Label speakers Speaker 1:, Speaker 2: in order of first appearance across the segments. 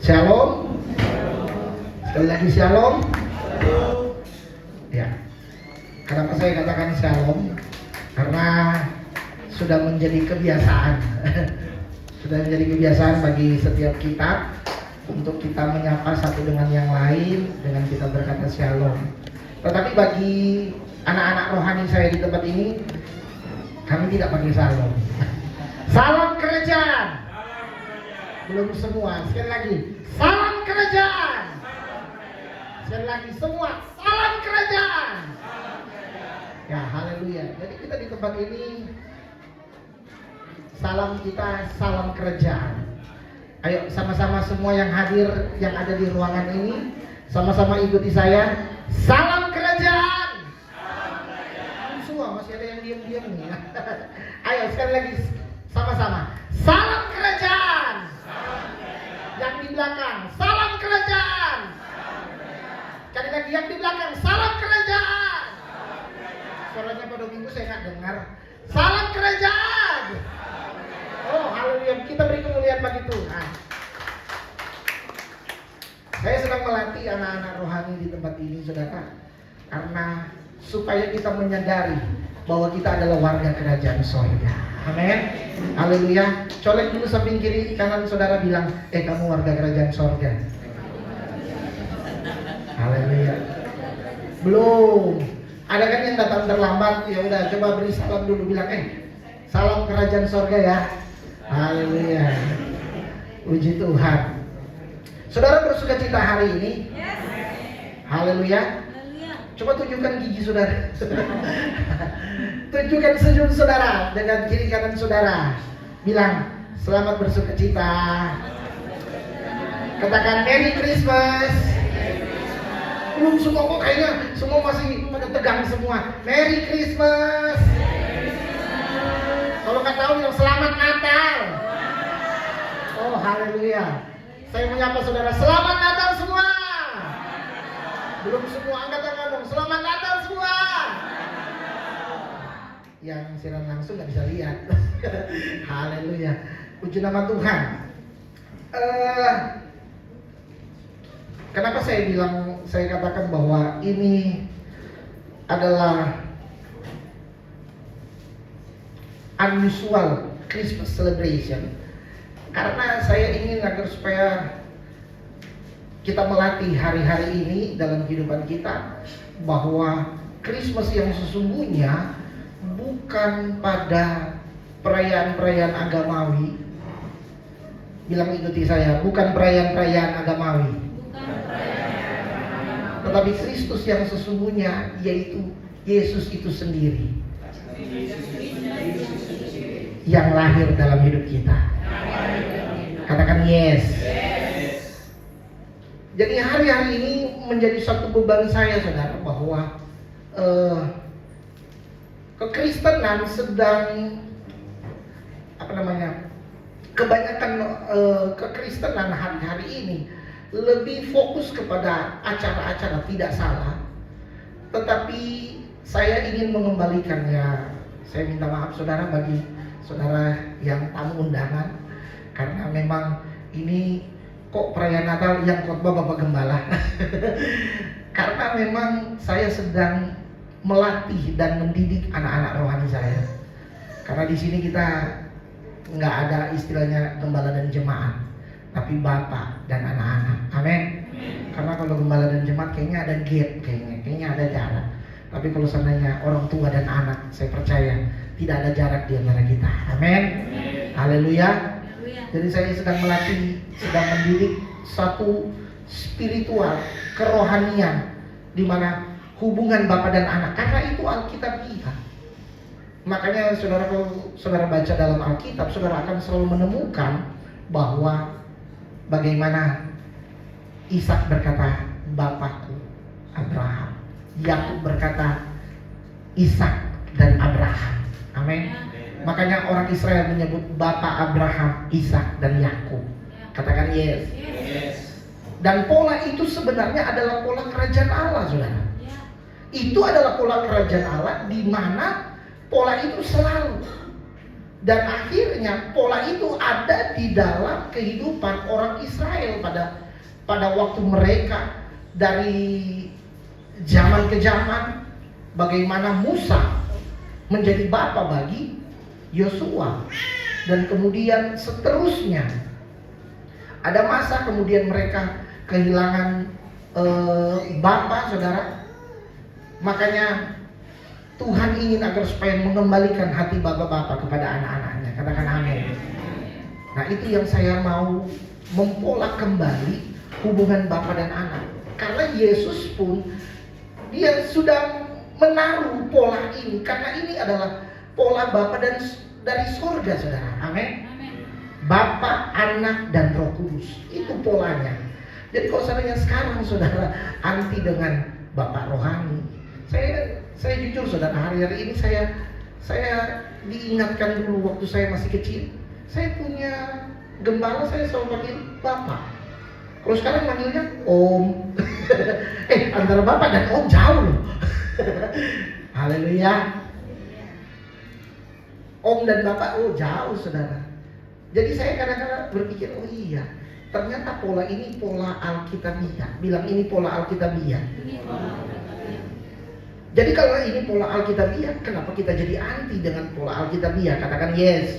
Speaker 1: Shalom. Sekali lagi shalom. Ya. Kenapa saya katakan shalom? Karena sudah menjadi kebiasaan. Sudah menjadi kebiasaan bagi setiap kita untuk kita menyapa satu dengan yang lain dengan kita berkata shalom. Tetapi bagi anak-anak rohani saya di tempat ini, kami tidak pakai shalom. Salam kerajaan. Belum semua. Sekali lagi, salam kerajaan. Sekali lagi semua, salam kerajaan. Ya, haleluya. Jadi kita di tempat ini, salam kita salam kerajaan. Ayo sama-sama semua yang hadir, yang ada di ruangan ini, sama-sama ikuti saya. Salam kerajaan. Semua masih ada yang diam-diam nih. Ayo sekali lagi sama-sama. Salam kerajaan. Yang di belakang, salam kerajaan. Sekali lagi yang di belakang, salam kerajaan. Suaranya pada minggu saya nggak dengar. Salam kerajaan. Oh, haleluya. Kita beri kemuliaan bagi Tuhan. Saya sedang melatih anak-anak rohani di tempat ini, saudara, karena supaya kita menyadari bahwa kita adalah warga kerajaan sorga. Amin. Haleluya. Colek dulu samping kiri kanan saudara, bilang, kamu warga kerajaan sorga. Haleluya. Belum. Ada kan yang datang terlambat? Ya udah, coba beri salam dulu, bilang, salam kerajaan sorga ya. Haleluya. Puji Tuhan. Saudara bersuka cita hari ini? Yes. Haleluya. Coba tunjukkan gigi saudara. Tunjukkan senyum saudara dengan kiri kanan saudara. Bilang, selamat bersuka cita. Katakan Merry Christmas. Belum semua kok, kayaknya semua masih pada tegang semua. Merry Christmas. Kalau nggak tahu bilang selamat Natal. Oh, haleluya. Saya menyapa saudara, selamat Natal semua. Belum semua angkat tangan dong, selamat Natal semua. Yang siaran langsung nggak bisa lihat. Haleluya. Puji nama Tuhan. Kenapa saya katakan bahwa ini adalah unusual Christmas celebration? Karena saya ingin agar supaya kita melatih hari-hari ini dalam kehidupan kita bahwa Christmas yang sesungguhnya bukan pada perayaan-perayaan agamawi. Bilang ikuti saya, bukan perayaan-perayaan agamawi. Tetapi Kristus yang sesungguhnya, yaitu Yesus itu sendiri yang lahir dalam hidup kita. Katakan yes. Jadi hari-hari ini menjadi satu beban saya, saudara, bahwa kekristenan sedang kebanyakan kekristenan hari-hari ini lebih fokus kepada acara-acara, tidak salah. Tetapi saya ingin mengembalikannya. Saya minta maaf saudara bagi saudara yang tamu undangan, karena memang ini kok perayaan Natal yang khotbah Bapak Gembala. Karena memang saya sedang melatih dan mendidik anak-anak rohani saya. Karena di sini kita nggak ada istilahnya gembala dan jemaat, tapi bapak dan anak-anak. Amin. Karena kalau gembala dan jemaat kayaknya ada gap, kayaknya ada jarak. Tapi kalau seandainya orang tua dan anak, saya percaya tidak ada jarak di antara kita. Amin. Haleluya. Jadi saya sedang melatih, sedang mendidik satu spiritual kerohanian di mana hubungan bapak dan anak. Karena itu Alkitab kita. Makanya saudara, kalau saudara baca dalam Alkitab, saudara akan selalu menemukan bahwa bagaimana Ishak berkata, Bapakku Abraham. Yakub berkata, Ishak dan Abraham. Amin. Makanya orang Israel menyebut Bapak Abraham, Ishak dan Yakub. Katakan yes. Dan pola itu sebenarnya adalah pola kerajaan Allah, saudara. Itu adalah pola kerajaan Allah di mana pola itu selalu. Dan akhirnya pola itu ada di dalam kehidupan orang Israel Israel pada waktu mereka dari zaman ke zaman, bagaimana Musa menjadi bapa bagi Yosua, dan kemudian seterusnya. Ada masa kemudian mereka kehilangan bapa, saudara. Makanya Tuhan ingin agar supaya mengembalikan hati bapak-bapak kepada anak-anaknya. Katakan amin. Nah, itu yang saya mau mempola kembali hubungan bapak dan anak. Karena Yesus pun dia sudah menaruh pola ini, karena ini adalah pola Bapa dan dari surga, saudara. Amin. Bapa, Anak, dan Roh Kudus. Itu polanya. Jadi kalau seandainya sekarang saudara anti dengan Bapak rohani, saya jujur saudara, hari-hari ini saya diingatkan dulu waktu saya masih kecil. Saya punya gembala, saya selalu panggil Bapak. Kalau sekarang manggilnya Om. Antara Bapak dan Om jauh loh. Haleluya. Om dan Bapak, oh jauh saudara. Jadi saya kadang-kadang berpikir, oh iya, ternyata pola ini pola Alkitabiah. Bilang ini pola Alkitabiah. Jadi kalau ini pola Alkitabiah, kenapa kita jadi anti dengan pola Alkitabiah? Katakan yes.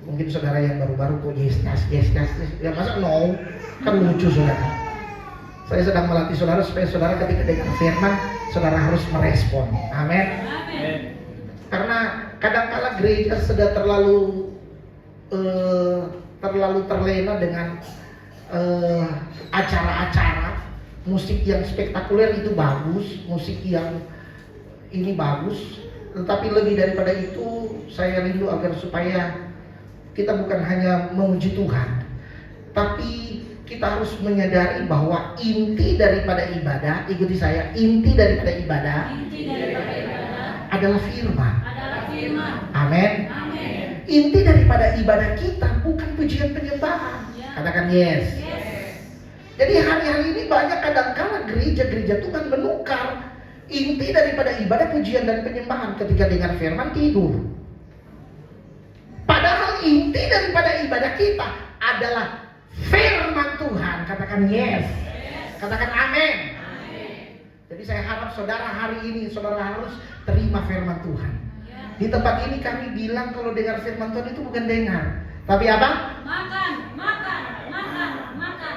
Speaker 1: Mungkin saudara yang baru-baru kok yes. Ya masa no? Kan lucu saudara. Saya sedang melatih saudara supaya saudara ketika dengar firman, saudara harus merespon. Amin. Karena kadang-kala gereja sudah terlalu terlena dengan acara-acara musik yang spektakuler. Itu bagus, musik yang ini bagus, tetapi lebih daripada itu saya rindu agar supaya kita bukan hanya memuji Tuhan, tapi kita harus menyadari bahwa inti daripada ibadah, ikuti saya, inti daripada ibadah adalah firman. Amin. Inti daripada ibadah kita bukan pujian penyembahan. Katakan yes. Jadi hari-hari ini banyak kadang-kala gereja-gereja Tuhan menukar inti daripada ibadah, pujian dan penyembahan. Ketika dengar firman tidur. Padahal inti daripada ibadah kita adalah firman Tuhan. Katakan yes. Katakan amin. Jadi saya harap saudara hari ini saudara harus terima firman Tuhan. Di tempat ini kami bilang kalau dengar firman Tuhan itu bukan dengar, tapi apa? Makan.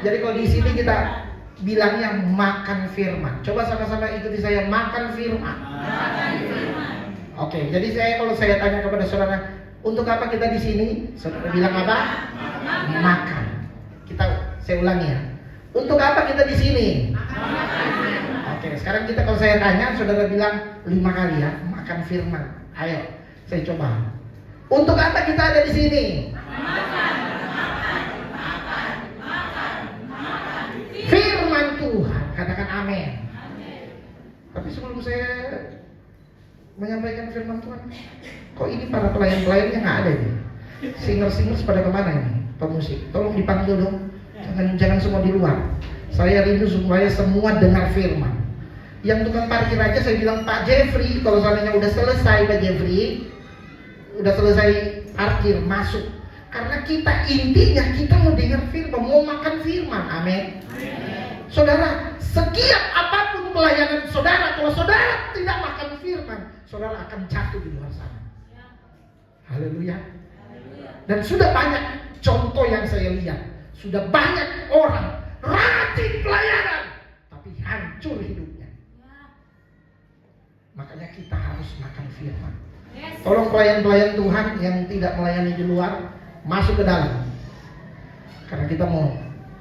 Speaker 1: Jadi kalau di sini kita bilangnya makan firman. Coba sama-sama ikuti saya, makan firman. Oke, jadi kalau saya tanya kepada saudara, untuk apa kita di sini? Saudara bilang apa? Makan. Saya ulangi ya. Untuk apa kita di sini? Oke, sekarang kalau saya tanya, saudara bilang 5 kali ya, makan firman. Ayo, saya coba. Untuk apa kita ada di sini? Makan. Firman Tuhan. Katakan amin. Tapi sebelum saya menyampaikan firman Tuhan, kok ini para pelayan-pelayannya nggak ada ini? Singer-singers pada kemana ini? Pemusik, tolong dipanggil dong. Jangan semua di luar. Saya rindu supaya semua dengar firman. Yang tukang parkir aja saya bilang, Pak Jeffrey, kalau soalnya udah selesai Pak Jeffrey, udah selesai parkir, masuk. Karena intinya kita mau dengar firman, mau makan firman. Amin. Saudara, setiap apapun pelayanan saudara, kalau saudara tidak makan firman, saudara akan jatuh di luar sana. Haleluya. Dan sudah banyak contoh yang saya lihat. Sudah banyak orang rajin pelayanan, tapi hancur hidupnya. Makanya kita harus makan firman. Tolong pelayan-pelayan Tuhan yang tidak melayani di luar, masuk ke dalam. Karena kita mau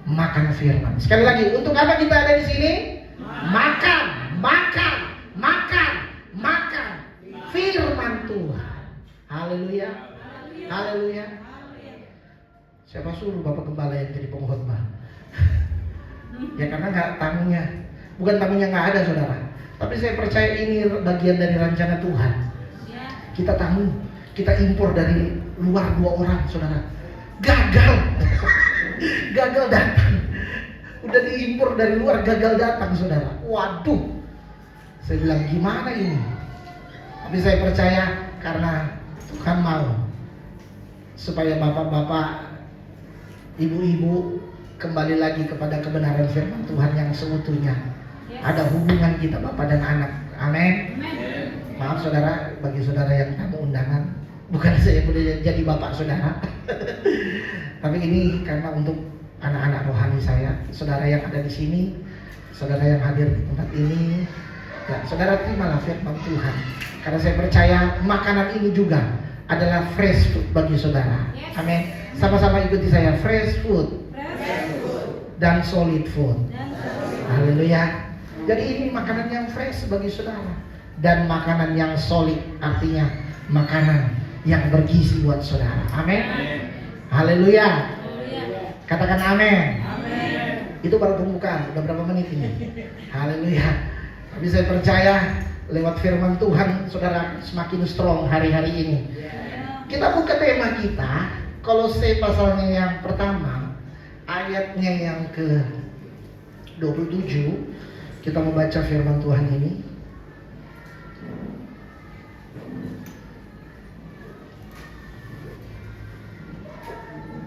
Speaker 1: makan firman. Sekali lagi, untuk apa kita ada di sini? Makan firman Tuhan. Haleluya. Siapa suruh Bapak Gembala yang jadi pengkhotbah? Ya karena bukan tamunya nggak ada saudara. Tapi saya percaya ini bagian dari rencana Tuhan. Kita tamu, kita impor dari luar 2 orang saudara. Gagal datang. Udah diimpor dari luar, gagal datang saudara. Waduh. Saya bilang gimana ini? Tapi saya percaya karena Tuhan mau supaya bapak-bapak, ibu-ibu kembali lagi kepada kebenaran firman Tuhan yang seutuhnya. Ada hubungan kita Bapak dan anak. Amin. Maaf saudara, bagi saudara yang tamu undangan, bukan saya boleh jadi bapak saudara. Tapi ini karena untuk anak-anak rohani saya, saudara yang ada di sini, saudara yang hadir di tempat ini, ya, saudara terimalah firman Tuhan. Karena saya percaya makanan ini juga adalah fresh food bagi saudara. Amin. Sama-sama ikuti saya, fresh food dan solid food. Haleluya. Jadi ini makanan yang fresh bagi saudara dan makanan yang solid, artinya makanan yang bergizi buat saudara. Amin. Haleluya. Katakan amin. Itu baru pembukaan, udah berapa menit ini? Haleluya. Tapi saya percaya lewat firman Tuhan saudara semakin strong hari-hari ini. Kita buka tema kita, Kolose pasalnya yang pertama, ayatnya yang ke 27. Kita membaca firman Tuhan ini.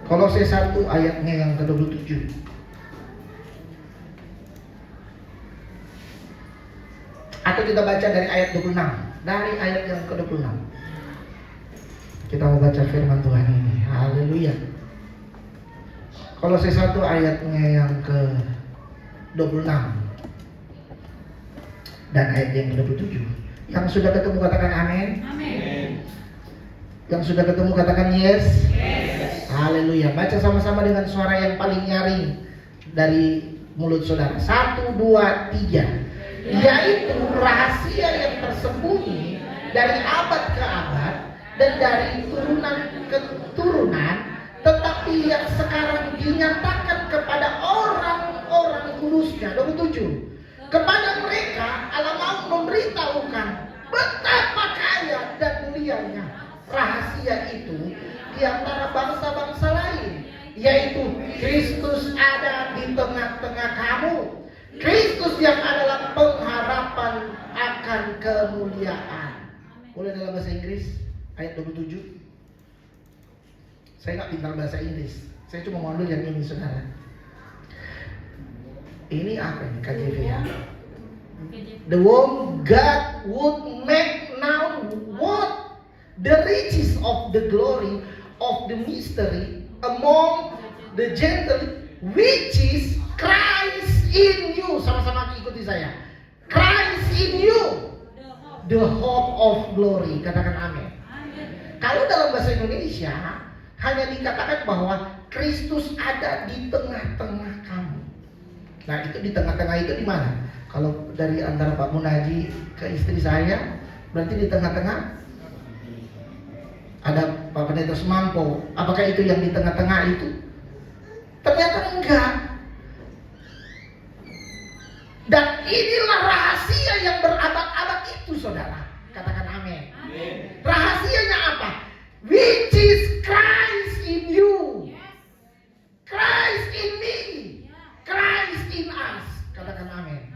Speaker 1: Kolose 1 ayatnya yang ke 27. Atau kita baca dari ayat 26. Dari ayat yang ke 26. Kita membaca firman Tuhan ini. Haleluya. Kolose 1 ayatnya yang ke 26 dan ayat yang ke-27. Yang sudah ketemu katakan amin. Amin. Yang sudah ketemu katakan yes. Yes. Haleluya. Baca sama-sama dengan suara yang paling nyaring dari mulut saudara. 1, 2, 3. Yaitu rahasia yang tersembunyi dari abad ke abad dan dari turunan ke turunan, tetapi yang sekarang dinyatakan kepada orang-orang kudusnya. 27. Kepada mereka Allah mau memberitahukan betapa kaya dan mulianya rahasia itu di antara bangsa-bangsa lain, yaitu Kristus ada di tengah-tengah kamu. Kristus yang adalah pengharapan akan kemuliaan. Boleh dalam bahasa Inggris ayat 27. Saya nggak pintar bahasa Inggris, saya cuma mau ambil yang ini saudara. Ini apa ini KJV ya? The word God would make now what the riches of the glory of the mystery among the gentle, which is Christ in you. Sama-sama ikuti saya. Christ in you, the hope of glory. Katakan amin. Kalau dalam bahasa Indonesia hanya dikatakan bahwa Kristus ada di tengah-tengah kamu. Nah itu di tengah-tengah itu di mana? Kalau dari antara Pak Munaji ke istri saya, berarti di tengah-tengah ada Pak Pendeta Semampo. Apakah itu yang di tengah-tengah itu? Ternyata enggak. Dan inilah rahasia yang berabad-abad itu saudara. Katakan amin. Rahasianya apa? Which is Christ in you, Christ in me, Christ in us. Katakan amin.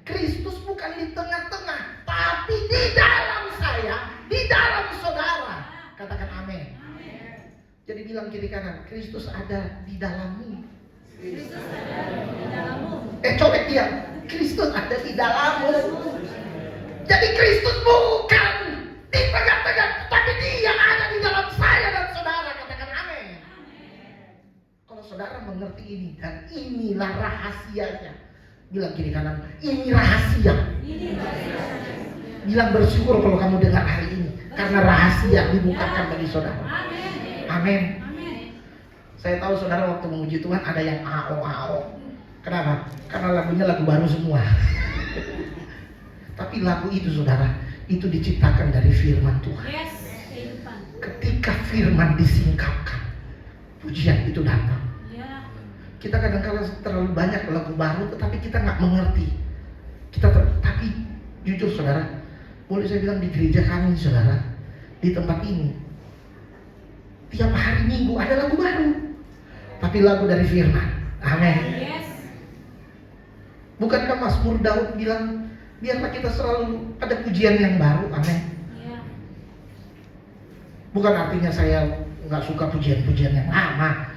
Speaker 1: Kristus bukan di tengah-tengah, tapi di dalam saya, di dalam saudara. Katakan amin. Jadi bilang kiri kanan, Kristus ada di dalammu. Kristus ada di dalammu. Colek dia, Kristus ada di dalammu. Jadi Kristus bukan di tengah-tengah, tapi Dia ada di dalam saya dan saudara. Katakan amin. Kalau saudara mengerti ini, dan inilah rahasianya. Bilang kiri kanan, ini rahasia. Bilang bersyukur kalau kamu dengar hari ini, karena rahasia dibukakan bagi saudara. Amin. Saya tahu saudara waktu memuji Tuhan ada yang AO. Kenapa? Karena lagunya lagu baru semua. Tapi lagu itu saudara, itu diciptakan dari firman Tuhan. Ketika firman disingkapkan, pujian itu datang. Kita kadang-kadang terlalu banyak lagu baru, tetapi kita nggak mengerti. Tapi jujur saudara, boleh saya bilang di gereja kami saudara, di tempat ini, tiap hari Minggu ada lagu baru, tapi lagu dari firman. Amin. Bukankah Mazmur Daud bilang, biarlah kita selalu ada pujian yang baru. Amin. Bukan artinya saya nggak suka pujian-pujian yang lama.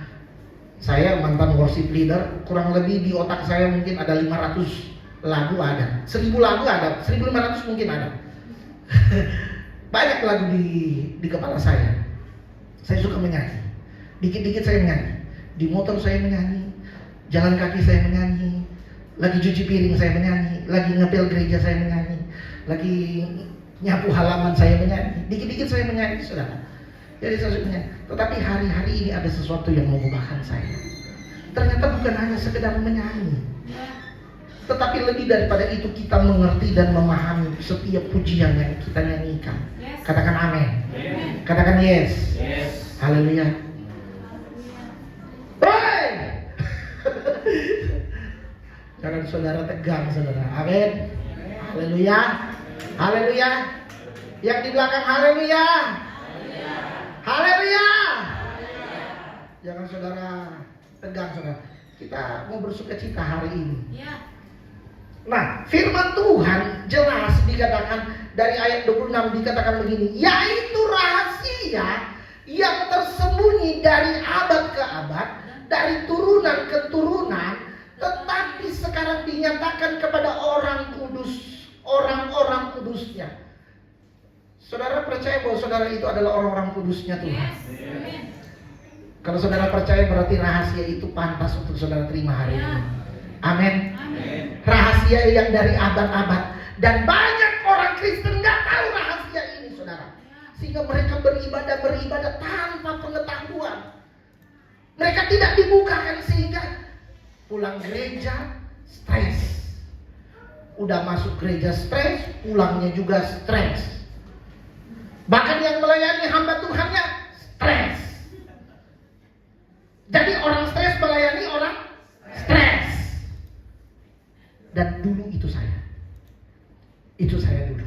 Speaker 1: Saya mantan worship leader, kurang lebih di otak saya mungkin ada 500 lagu ada, 1000 lagu ada, 1500 mungkin ada. Banyak lagu di kepala saya. Saya suka menyanyi. Dikit-dikit saya menyanyi. Di motor saya menyanyi, jalan kaki saya menyanyi, lagi cuci piring saya menyanyi, lagi ngepel gereja saya menyanyi, lagi nyapu halaman saya menyanyi. Dikit-dikit saya menyanyi, saudara. Jadi saya suka menyanyi. Tetapi hari-hari ini ada sesuatu yang mengubahkan saya. Ternyata bukan hanya sekedar menyanyi, tetapi lebih daripada itu kita mengerti dan memahami setiap pujian yang kita nyanyikan. Katakan amin. Katakan yes. Haleluya. Hey! Jangan saudara tegang, saudara. Amin. Haleluya. Haleluya. Yang di belakang haleluya. Haleluya. Jangan saudara tegang, saudara. Kita mau bersukacita hari ini. Nah, firman Tuhan jelas dikatakan dari ayat 26 dikatakan begini, yaitu rahasia yang tersembunyi dari abad ke abad, dari turunan ke turunan, tetapi sekarang dinyatakan kepada orang kudus, orang-orang kudusnya. Saudara percaya bahwa saudara itu adalah orang-orang kudusnya Tuhan? Kalau saudara percaya berarti rahasia itu pantas untuk saudara terima hari ini. Amin. Rahasia yang dari abad-abad, dan banyak orang Kristen nggak tahu rahasia ini, saudara. Sehingga mereka beribadah tanpa pengetahuan. Mereka tidak dibukakan sehingga pulang gereja stres. Udah masuk gereja stres, pulangnya juga stres. Bahkan yang melayani hamba Tuhannya stres. Jadi orang stres melayani orang stres. Dan dulu itu saya dulu.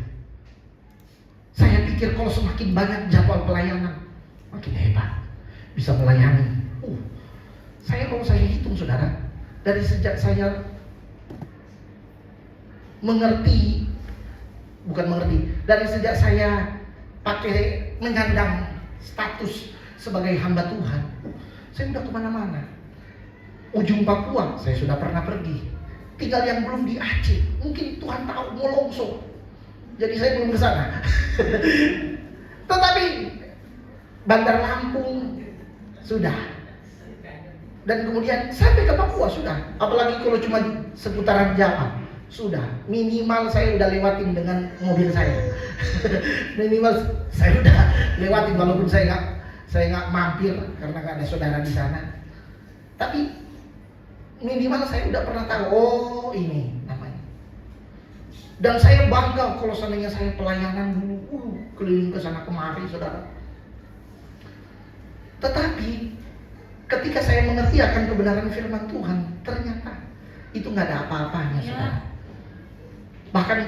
Speaker 1: Saya pikir kalau semakin banyak jadwal pelayanan, makin hebat, bisa melayani. Kalau saya hitung, saudara, dari sejak saya dari sejak saya pakai menyandang status sebagai hamba Tuhan, saya sudah kemana-mana. Ujung Papua, saya sudah pernah pergi. Tinggal yang belum di Aceh, mungkin Tuhan tahu mau longsor, jadi saya belum ke sana. Tetapi Bandar Lampung sudah, dan kemudian sampai ke Papua sudah. Apalagi kalau cuma seputaran Jawa sudah. Minimal saya udah lewatin dengan mobil saya. Minimal saya udah lewatin, walaupun saya nggak mampir karena nggak ada saudara di sana. Tapi minimal saya udah pernah tahu, oh ini namanya. Dan saya bangga kalau seandainya saya pelayanan dulu, keliling ke sana kemari, saudara. Tetapi ketika saya mengerti akan kebenaran firman Tuhan, ternyata itu nggak ada apa-apanya, saudara. Bahkan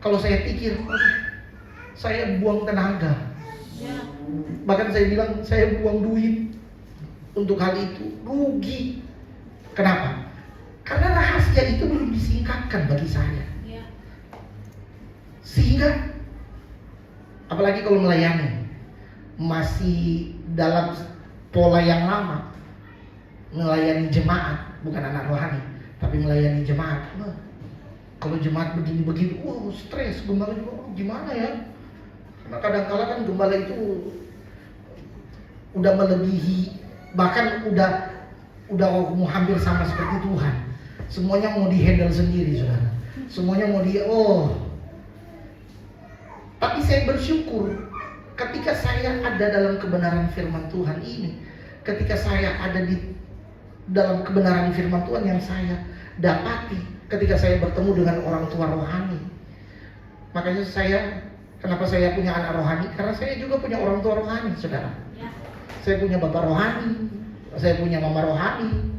Speaker 1: kalau saya pikir, saya buang tenaga. Bahkan saya bilang saya buang duit untuk hal itu, rugi. Kenapa? Karena rahasia itu belum disingkapkan bagi saya. Sehingga apalagi kalau melayani masih dalam pola yang lama, melayani jemaat, bukan anak rohani, tapi melayani jemaat. Kalau jemaat begini-begini, stres, gembala juga, gimana ya? Karena kadang-kala kan gembala itu udah melebihi, bahkan udah mau hampir sama seperti Tuhan. Semuanya mau di-handle sendiri, saudara. Semuanya mau Tapi saya bersyukur ketika saya ada dalam kebenaran firman Tuhan ini. Ketika saya ada di dalam kebenaran firman Tuhan yang saya dapati ketika saya bertemu dengan orang tua rohani. Makanya kenapa saya punya anak rohani? Karena saya juga punya orang tua rohani, saudara. Saya punya bapak rohani, saya punya mama rohani.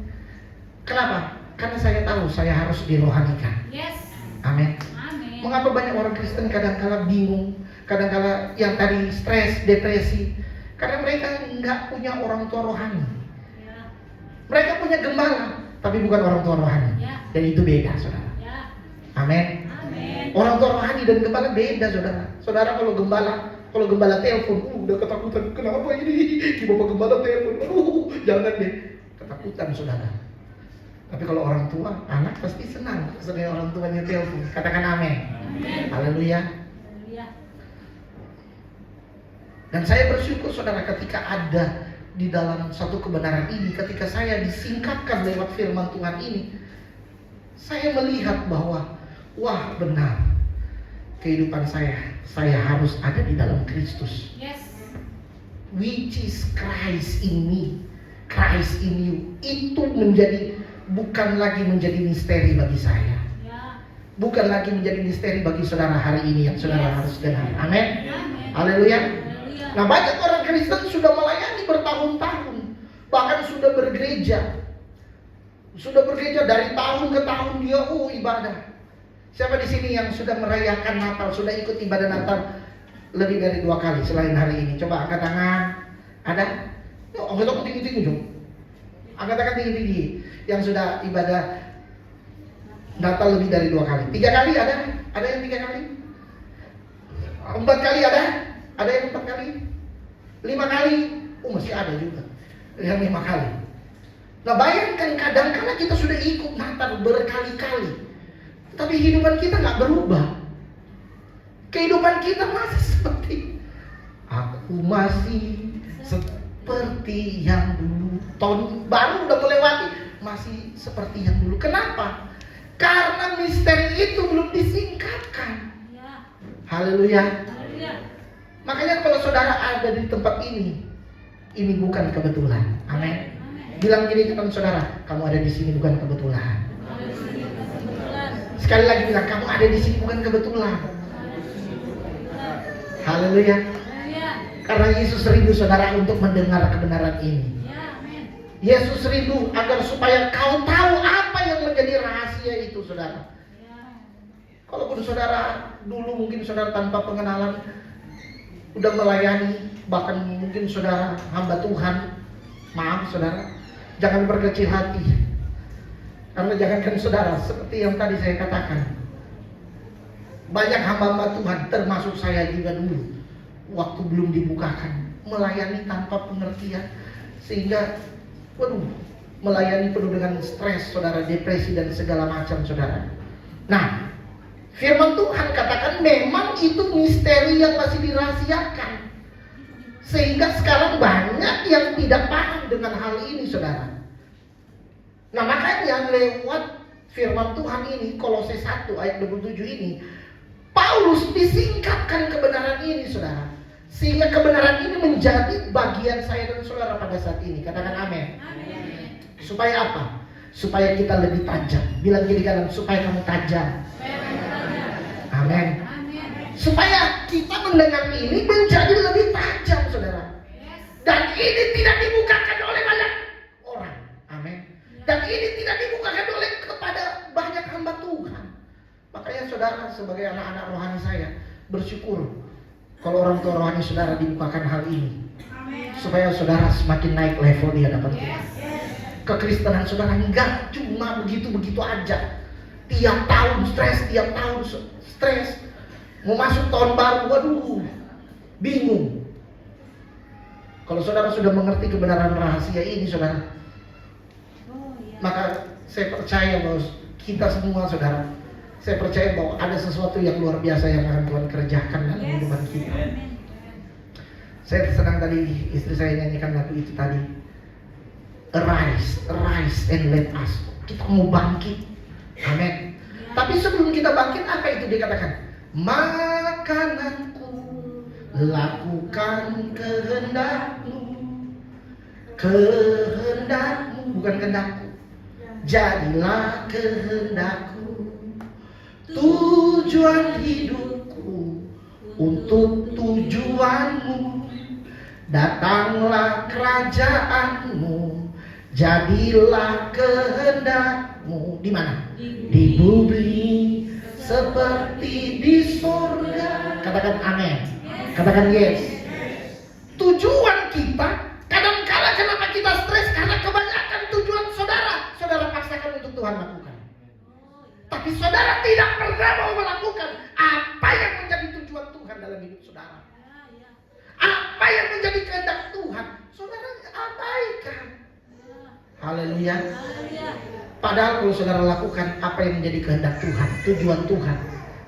Speaker 1: Kenapa? Karena saya tahu saya harus dirohanikan. Amin. Mengapa banyak orang Kristen kadang-kala bingung, kadang-kala yang tadi stres, depresi? Karena mereka nggak punya orang tua rohani. Mereka punya gembala, tapi bukan orang tua rohani. Dan itu beda, saudara. Amin. Orang tua rohani dan gembala beda, saudara. Saudara kalau gembala Kalau gembala telepon, udah ketakutan. Kenapa ini? Bapak gembala telepon, jangan deh. Ketakutan saudara. Tapi kalau orang tua, anak pasti senang sebagai orang tuanya telepon. Katakan amin. Haleluya. Dan saya bersyukur saudara ketika ada di dalam satu kebenaran ini, ketika saya disingkapkan lewat firman Tuhan ini, saya melihat bahwa wah benar, kehidupan saya harus ada di dalam Kristus. Which is Christ in me, Christ in you. Itu bukan lagi menjadi misteri bagi saya. Bukan lagi menjadi misteri bagi saudara hari ini yang saudara harus dengar. Amin. Haleluya. Nah, banyak orang Kristen sudah melayani bertahun-tahun, bahkan sudah bergereja. Sudah bergereja dari tahun ke tahun dia ibadah. Siapa di sini yang sudah merayakan Natal, sudah ikut ibadah Natal lebih dari 2 kali selain hari ini? Coba angkat tangan. Ada? Yuk, angkat tangan tinggi-tinggi dong. Angkat tangan tinggi-tinggi yang sudah ibadah Natal lebih dari 2 kali. 3 kali ada? Ada yang 3 kali? 4 kali ada? Ada yang 4 kali? 5 kali? Masih ada juga yang 5 kali. Nah, bayangkan kadang-kadang kita sudah ikut Natal berkali-kali, tapi kehidupan kita nggak berubah. Kehidupan kita masih seperti aku masih seperti yang dulu. Tahun baru udah melewati, masih seperti yang dulu. Kenapa? Karena misteri itu belum disingkapkan. Haleluya. Makanya kalau saudara ada di tempat ini bukan kebetulan. Amin. Bilang gini ke teman saudara, kamu ada di sini bukan kebetulan. Sekali lagi bilang, kamu ada di sini bukan kebetulan. Haleluya. Karena Yesus rindu saudara untuk mendengar kebenaran ini. Yesus rindu agar supaya kau tahu apa yang menjadi rahasia itu, saudara. Kalaupun saudara dulu mungkin saudara tanpa pengenalan udah melayani, bahkan mungkin saudara hamba Tuhan, maaf saudara, jangan berkecil hati. Karena jangankan saudara, seperti yang tadi saya katakan, banyak hamba-hamba Tuhan termasuk saya juga dulu, waktu belum dibukakan, melayani tanpa pengertian, sehingga melayani penuh dengan stres saudara, depresi dan segala macam saudara. Nah, firman Tuhan katakan memang itu misteri yang masih dirahasiakan, sehingga sekarang banyak yang tidak paham dengan hal ini saudara. Nah, makanya lewat firman Tuhan ini, Kolose 1 ayat 27 ini, Paulus disingkapkan kebenaran ini saudara, sehingga kebenaran ini menjadi bagian saya dan saudara pada saat ini. Katakan amin. Supaya apa? Supaya kita lebih tajam. Bilang gini kanan, supaya kamu tajam. Amin. Supaya kita mendengar ini menjadi lebih tajam saudara. Dan ini tidak dibukakan oleh banyak orang. Amin. Dan ini tidak dibukakan oleh kepada banyak hamba Tuhan. Makanya saudara sebagai anak-anak rohani saya bersyukur kalau orang tua rohani saudara dibukakan hal ini. Supaya saudara semakin naik level di hadapan Tuhan. Kekristenan saudara enggak cuma begitu-begitu aja. Tiap tahun stres. Mau masuk tahun baru, bingung. Kalau saudara sudah mengerti kebenaran rahasia ini saudara, maka saya percaya bahwa kita semua saudara, saya percaya bahwa ada sesuatu yang luar biasa yang akan Tuhan kerjakan dalam kehidupan kita. Saya senang tadi istri saya nyanyikan lagu itu tadi, Arise and let us. Kita mau bangkit. Amin. Tapi sebelum kita bangkit, apa itu dikatakan? Makananku, lakukan kehendakmu, bukan kehendakku. Jadilah kehendakku, tujuan hidupku untuk tujuanmu. Datanglah kerajaanmu, jadilah kehendakmu. Di mana? Di bumi seperti di surga. Katakan amin. Katakan yes. Tujuan kita, kadang-kala kenapa kita stres? Karena kebanyakan tujuan saudara paksakan untuk Tuhan lakukan. Tapi saudara tidak pernah mau melakukan apa yang menjadi tujuan Tuhan dalam hidup saudara. apa yang menjadi kehendak Tuhan, saudara abaikan. Haleluya. Padahal kalau saudara lakukan apa yang menjadi kehendak Tuhan, tujuan Tuhan,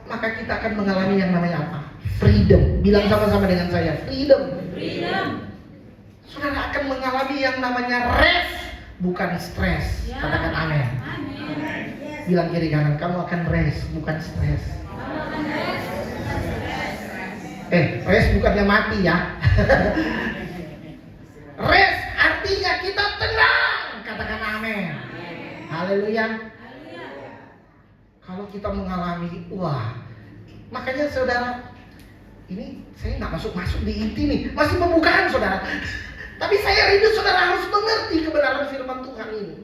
Speaker 1: maka kita akan mengalami yang namanya apa? Freedom. Bilang sama-sama dengan saya, freedom. Saudara akan mengalami yang namanya rest, bukan stres. Katakan amin. Bilang kiri kanan, kamu akan rest, bukan stres. Rest bukannya mati ya. Rest artinya kita tenang. Katakan amin. Haleluya. Kalau kita mengalami, makanya saudara, ini saya nggak masuk di inti nih, masih pembukaan saudara. Tapi saya rindu saudara harus mengerti kebenaran firman Tuhan ini.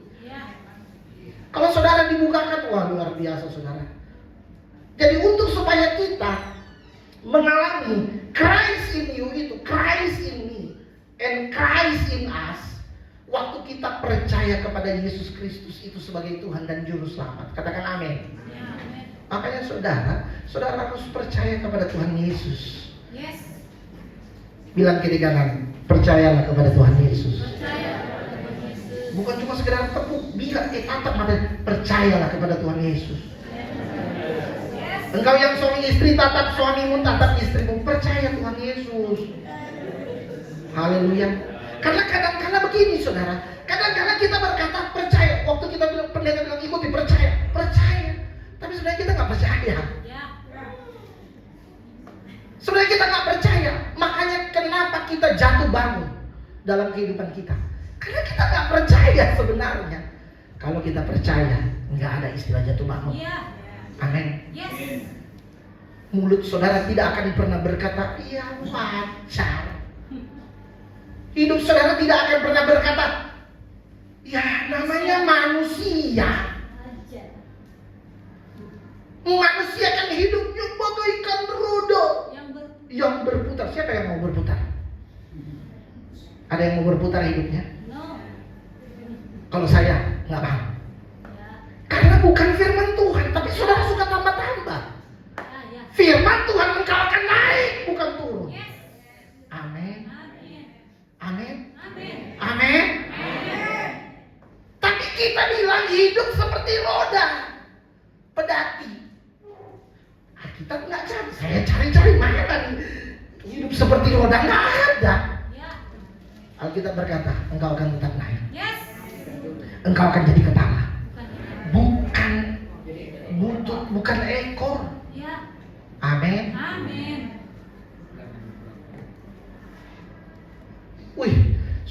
Speaker 1: Kalau saudara dibukakan, luar biasa saudara. Jadi untuk supaya kita mengalami Christ in you itu, Christ in me, and Christ in us, waktu kita percaya kepada Yesus Kristus itu sebagai Tuhan dan Juru Selamat. Katakan amin. Makanya saudara harus percaya kepada Tuhan Yesus. Bilang kiri kanan, percayalah kepada Tuhan Yesus. Bukan cuma sekedar tepuk, tatap mata, percayalah kepada Tuhan Yesus. Engkau yang suami istri, tatap suamimu, tatap istrimu, percaya Tuhan Yesus. Haleluya. Karena kadang-kadang begini saudara, kadang-kadang kita berkata percaya, waktu kita bilang pendeta bilang ikuti, percaya, tapi sebenarnya kita nggak percaya. Sebenarnya kita nggak percaya, makanya kenapa kita jatuh bangun dalam kehidupan kita? Karena kita nggak percaya sebenarnya. Kalau kita percaya, nggak ada istilah jatuh bangun. Amin. Mulut saudara tidak akan pernah berkata, iya wajar. Hidup saudara tidak akan pernah berkata, ya namanya manusia. Manusia kan hidupnya bagaikan roda yang berputar. Siapa yang mau berputar? Ada yang mau berputar hidupnya? Kalau saya nggak paham. Karena bukan firman Tuhan, tapi saudara suka tambah-tambah. Firman Tuhan engkau akan naik, bukan turun. Amin. Tapi kita bilang hidup seperti roda pedati. Kita nggak cari. Saya cari mana nih hidup seperti roda, nggak ada. Alkitab berkata, engkau akan tetap naik. Engkau akan jadi kepala, bukan buntut, bukan ekor. Amin.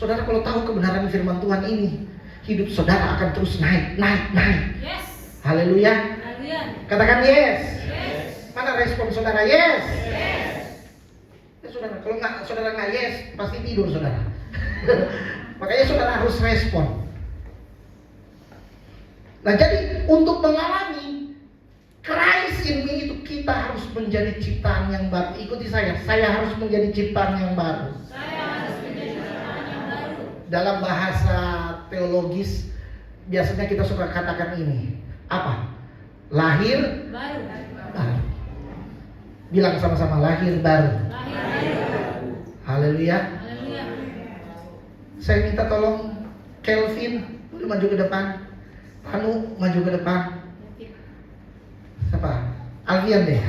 Speaker 1: Saudara kalau tahu kebenaran firman Tuhan ini, hidup saudara akan terus naik. Haleluya. Katakan yes. Mana respon saudara? Yes. Ya, saudara, kalau saudara nggak yes, pasti tidur saudara. Makanya saudara harus respon. Nah jadi untuk mengalami Christ in me itu kita harus menjadi ciptaan yang baru. Ikuti saya harus menjadi ciptaan yang baru. Dalam bahasa teologis biasanya kita suka katakan ini. Apa? Lahir baru. Bilang sama-sama, lahir baru. Haleluya. Saya minta tolong Kelvin boleh maju ke depan. Anu maju ke depan. Siapa? Alfian deh.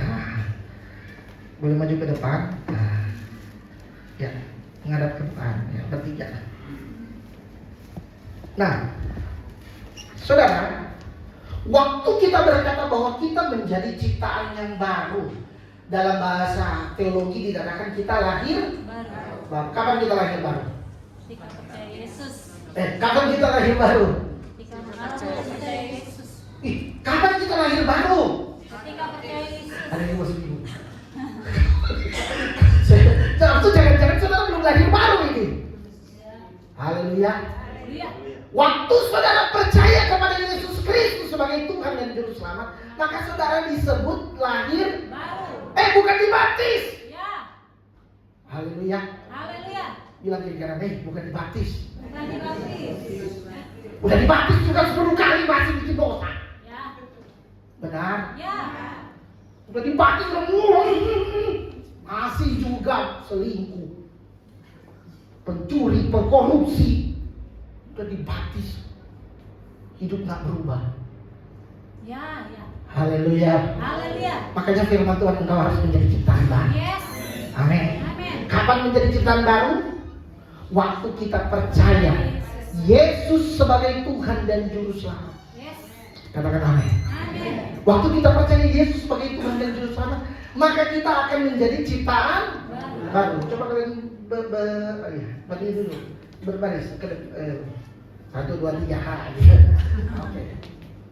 Speaker 1: Boleh maju ke depan. Ya, menghadap ke depan. Ya, bertiga. Nah, saudara, waktu kita berkata bahwa kita menjadi ciptaan yang baru, dalam bahasa teologi dikatakan kita lahir baru. Kapan kita lahir baru?
Speaker 2: Ketika percaya Yesus.
Speaker 1: Kapan kita lahir baru?
Speaker 2: Ketika percaya Yesus.
Speaker 1: Kapan kita lahir baru?
Speaker 2: Ketika percaya Yesus.
Speaker 1: Ada yang masih bingung. Jangan-jangan saudara belum lahir baru ini. Haleluya. Waktu saudara percaya kepada Yesus Kristus sebagai Tuhan dan Juru Selamat, maka saudara disebut lahir baru. Bukan dibaptis. Ya. Haleluya. Bilang kiri kanan, bukan dibaptis.
Speaker 2: Bukan dibaptis.
Speaker 1: Udah dibaptis juga 10 kali masih bikin dosa.
Speaker 2: Ya.
Speaker 1: Benar?
Speaker 2: Ya.
Speaker 1: Udah dibaptis masih juga selingkuh. pencuri, pekorupsi, udah dibaptis, hidup nggak berubah.
Speaker 2: Ya, ya.
Speaker 1: Haleluya.
Speaker 2: Haleluya.
Speaker 1: Makanya firman Tuhan, engkau harus menjadi ciptaan baru.
Speaker 2: Yes.
Speaker 1: Amin.
Speaker 2: Amin.
Speaker 1: Kapan menjadi ciptaan baru? Waktu kita percaya Yesus sebagai Tuhan dan Juru Selamat.
Speaker 2: Yes.
Speaker 1: Katakan amin.
Speaker 2: Amin.
Speaker 1: Waktu kita percaya Yesus sebagai Tuhan dan Juru Selamat, maka kita akan menjadi ciptaan baru. Coba kalian berdiri dulu, berbaris ke depan. 1, 2, 3 gitu. Oke.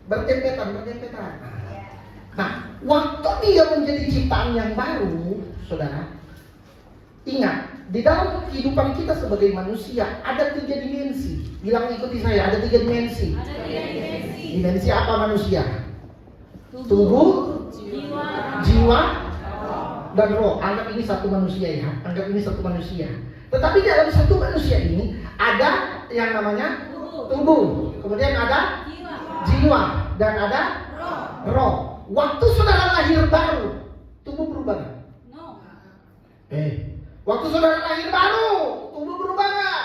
Speaker 1: Berdempetan. Nah, waktu dia menjadi ciptaan yang baru, saudara, ingat, di dalam kehidupan kita sebagai manusia ada 3 dimensi. Bilang ikuti saya, ada 3 dimensi.
Speaker 2: Ada 3 dimensi.
Speaker 1: Dimensi apa manusia? Tubuh, jiwa, dan roh. Anggap ini satu manusia ya. Anggap ini satu manusia. Tetapi dalam satu manusia ini ada yang namanya tubuh. Kemudian ada jiwa dan ada roh. Waktu saudara lahir baru, tubuh berubah nggak?
Speaker 2: No.
Speaker 1: Waktu saudara lahir baru, tubuh berubah nggak?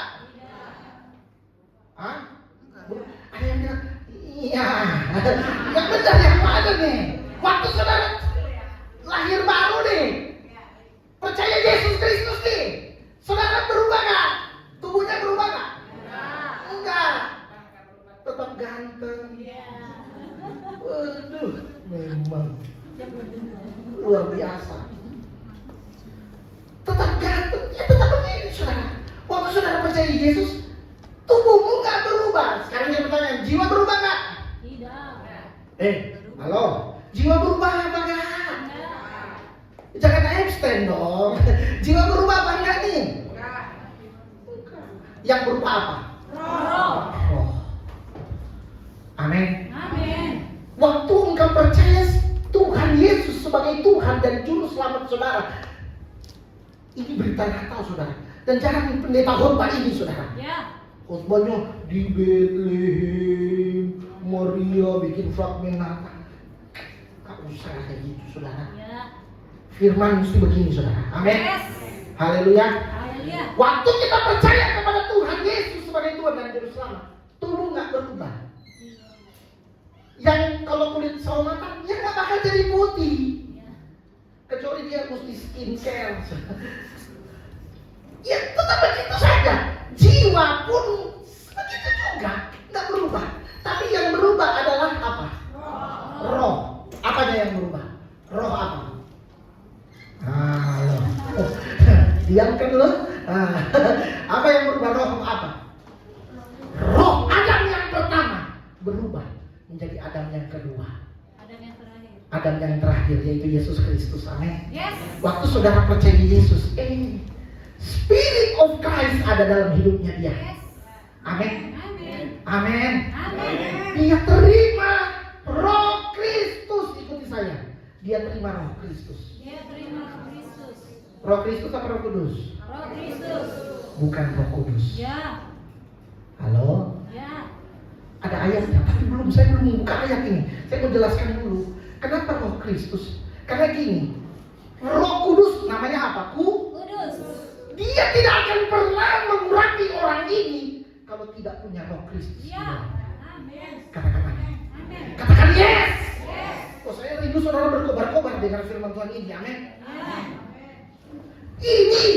Speaker 1: Hah? Ada yang bilang, iya. Nggak benar yang mana nih? Waktu saudara lahir baru nih, percaya Yesus Kristus nih, saudara berubah nggak? Tubuhnya berubah nggak? Enggak. Tetap ganteng. Waduh, memang luar biasa. Tetap ganteng, ya tetap begini saudara. Waktu saudara percaya Yesus, tubuhmu nggak berubah. Sekarang saya bertanya, jiwa berubah nggak?
Speaker 2: Tidak.
Speaker 1: Halo, jiwa berubah apa nggak? Jangan abstain dong. Jiwa berubah apa enggak nih? Yang berubah apa?
Speaker 2: Roh.
Speaker 1: Roh. Amin.
Speaker 2: Amin.
Speaker 1: Waktu engkau percaya Tuhan Yesus sebagai Tuhan dan Juru Selamat saudara, ini berita Natal saudara. Dan jangan pendeta khotbah ini saudara.
Speaker 2: Ya.
Speaker 1: Khotbahnya di Bethlehem, Maria bikin fragmen Natal. Gak usah kayak gitu saudara.
Speaker 2: Ya.
Speaker 1: Firman mesti begini saudara. Amin.
Speaker 2: Yes.
Speaker 1: Haleluya.
Speaker 2: Haleluya.
Speaker 1: Waktu kita percaya kepada Tuhan Yesus sebagai Tuhan dan Juru Selamat, tubuh nggak berubah. Yang kalau kulit sawo matang, ya nggak bakal jadi putih.
Speaker 2: Ya.
Speaker 1: Kecuali dia mesti skincare. Ya tetap begitu saja. Jiwa pun begitu juga, nggak berubah. Tapi yang berubah adalah apa? Roh. Apanya yang berubah? Roh apa? Loh. Diamkan lo. Apa yang berubah? Roh apa? Roh Adam yang pertama berubah menjadi Adam yang kedua.
Speaker 2: Adam yang terakhir.
Speaker 1: Adam yang terakhir yaitu Yesus Kristus. Amin.
Speaker 2: Yes.
Speaker 1: Waktu saudara percaya Yesus, Spirit of Christ ada dalam hidupnya dia.
Speaker 2: Yes.
Speaker 1: Amin.
Speaker 2: Amin.
Speaker 1: Amin.
Speaker 2: Amin.
Speaker 1: Dia terima Roh Kristus. Ikuti saya. Dia terima Roh Kristus.
Speaker 2: Dia terima Roh Kristus.
Speaker 1: Roh Kristus apa Roh Kudus?
Speaker 2: Roh Kristus.
Speaker 1: Bukan Roh Kudus.
Speaker 2: Ya.
Speaker 1: Halo?
Speaker 2: Ya.
Speaker 1: Ada ayatnya, tapi saya belum buka ayat ini. Saya mau jelaskan dulu. Kenapa Roh Kristus? Karena gini, Roh Kudus namanya apa?
Speaker 2: Kudus.
Speaker 1: Dia tidak akan pernah mengurapi orang ini kalau tidak punya Roh Kristus.
Speaker 2: Ya. Amin.
Speaker 1: Katakan amin.
Speaker 2: Amin.
Speaker 1: Katakan yes.
Speaker 2: Yes.
Speaker 1: Saya rindu saudara berkobar-kobar dengar firman Tuhan ini. Amin.
Speaker 2: Amin.
Speaker 1: Ini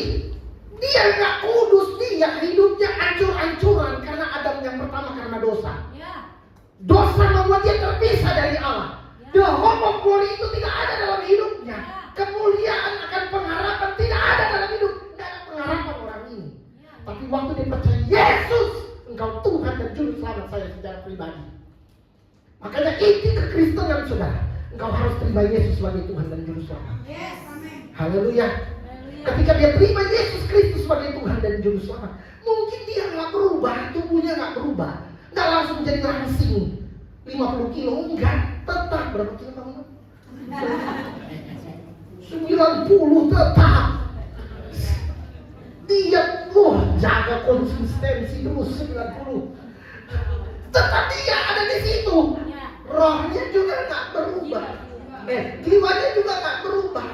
Speaker 1: dia nggak kudus, dia hidupnya hancur-hancuran karena Adam yang pertama karena dosa.
Speaker 2: Ya.
Speaker 1: Dosa membuat dia terpisah dari Allah. The hope of glory itu tidak ada dalam hidupnya. Kemuliaan akan pengharapan tidak ada dalam hidup. Tidak ada pengharapan orang ini. Tapi waktu dia percaya Yesus, engkau Tuhan dan Juru Selamat saya secara pribadi. Makanya inti kekristenan saudara, engkau harus terima Yesus sebagai Tuhan dan Juru Selamat.
Speaker 2: Yes.
Speaker 1: Haleluya. Ketika dia terima Yesus Kristus sebagai Tuhan dan Juru Selamat, mungkin dia nggak berubah, tubuhnya nggak berubah, nggak langsung jadi langsing 50 kilo, enggak. Tetap berapa kilo kamu? 90 tetap. Dia jaga konsistensi dulu 90. Tetap dia ada di situ. Rohnya juga nggak berubah. Jiwanya juga nggak berubah.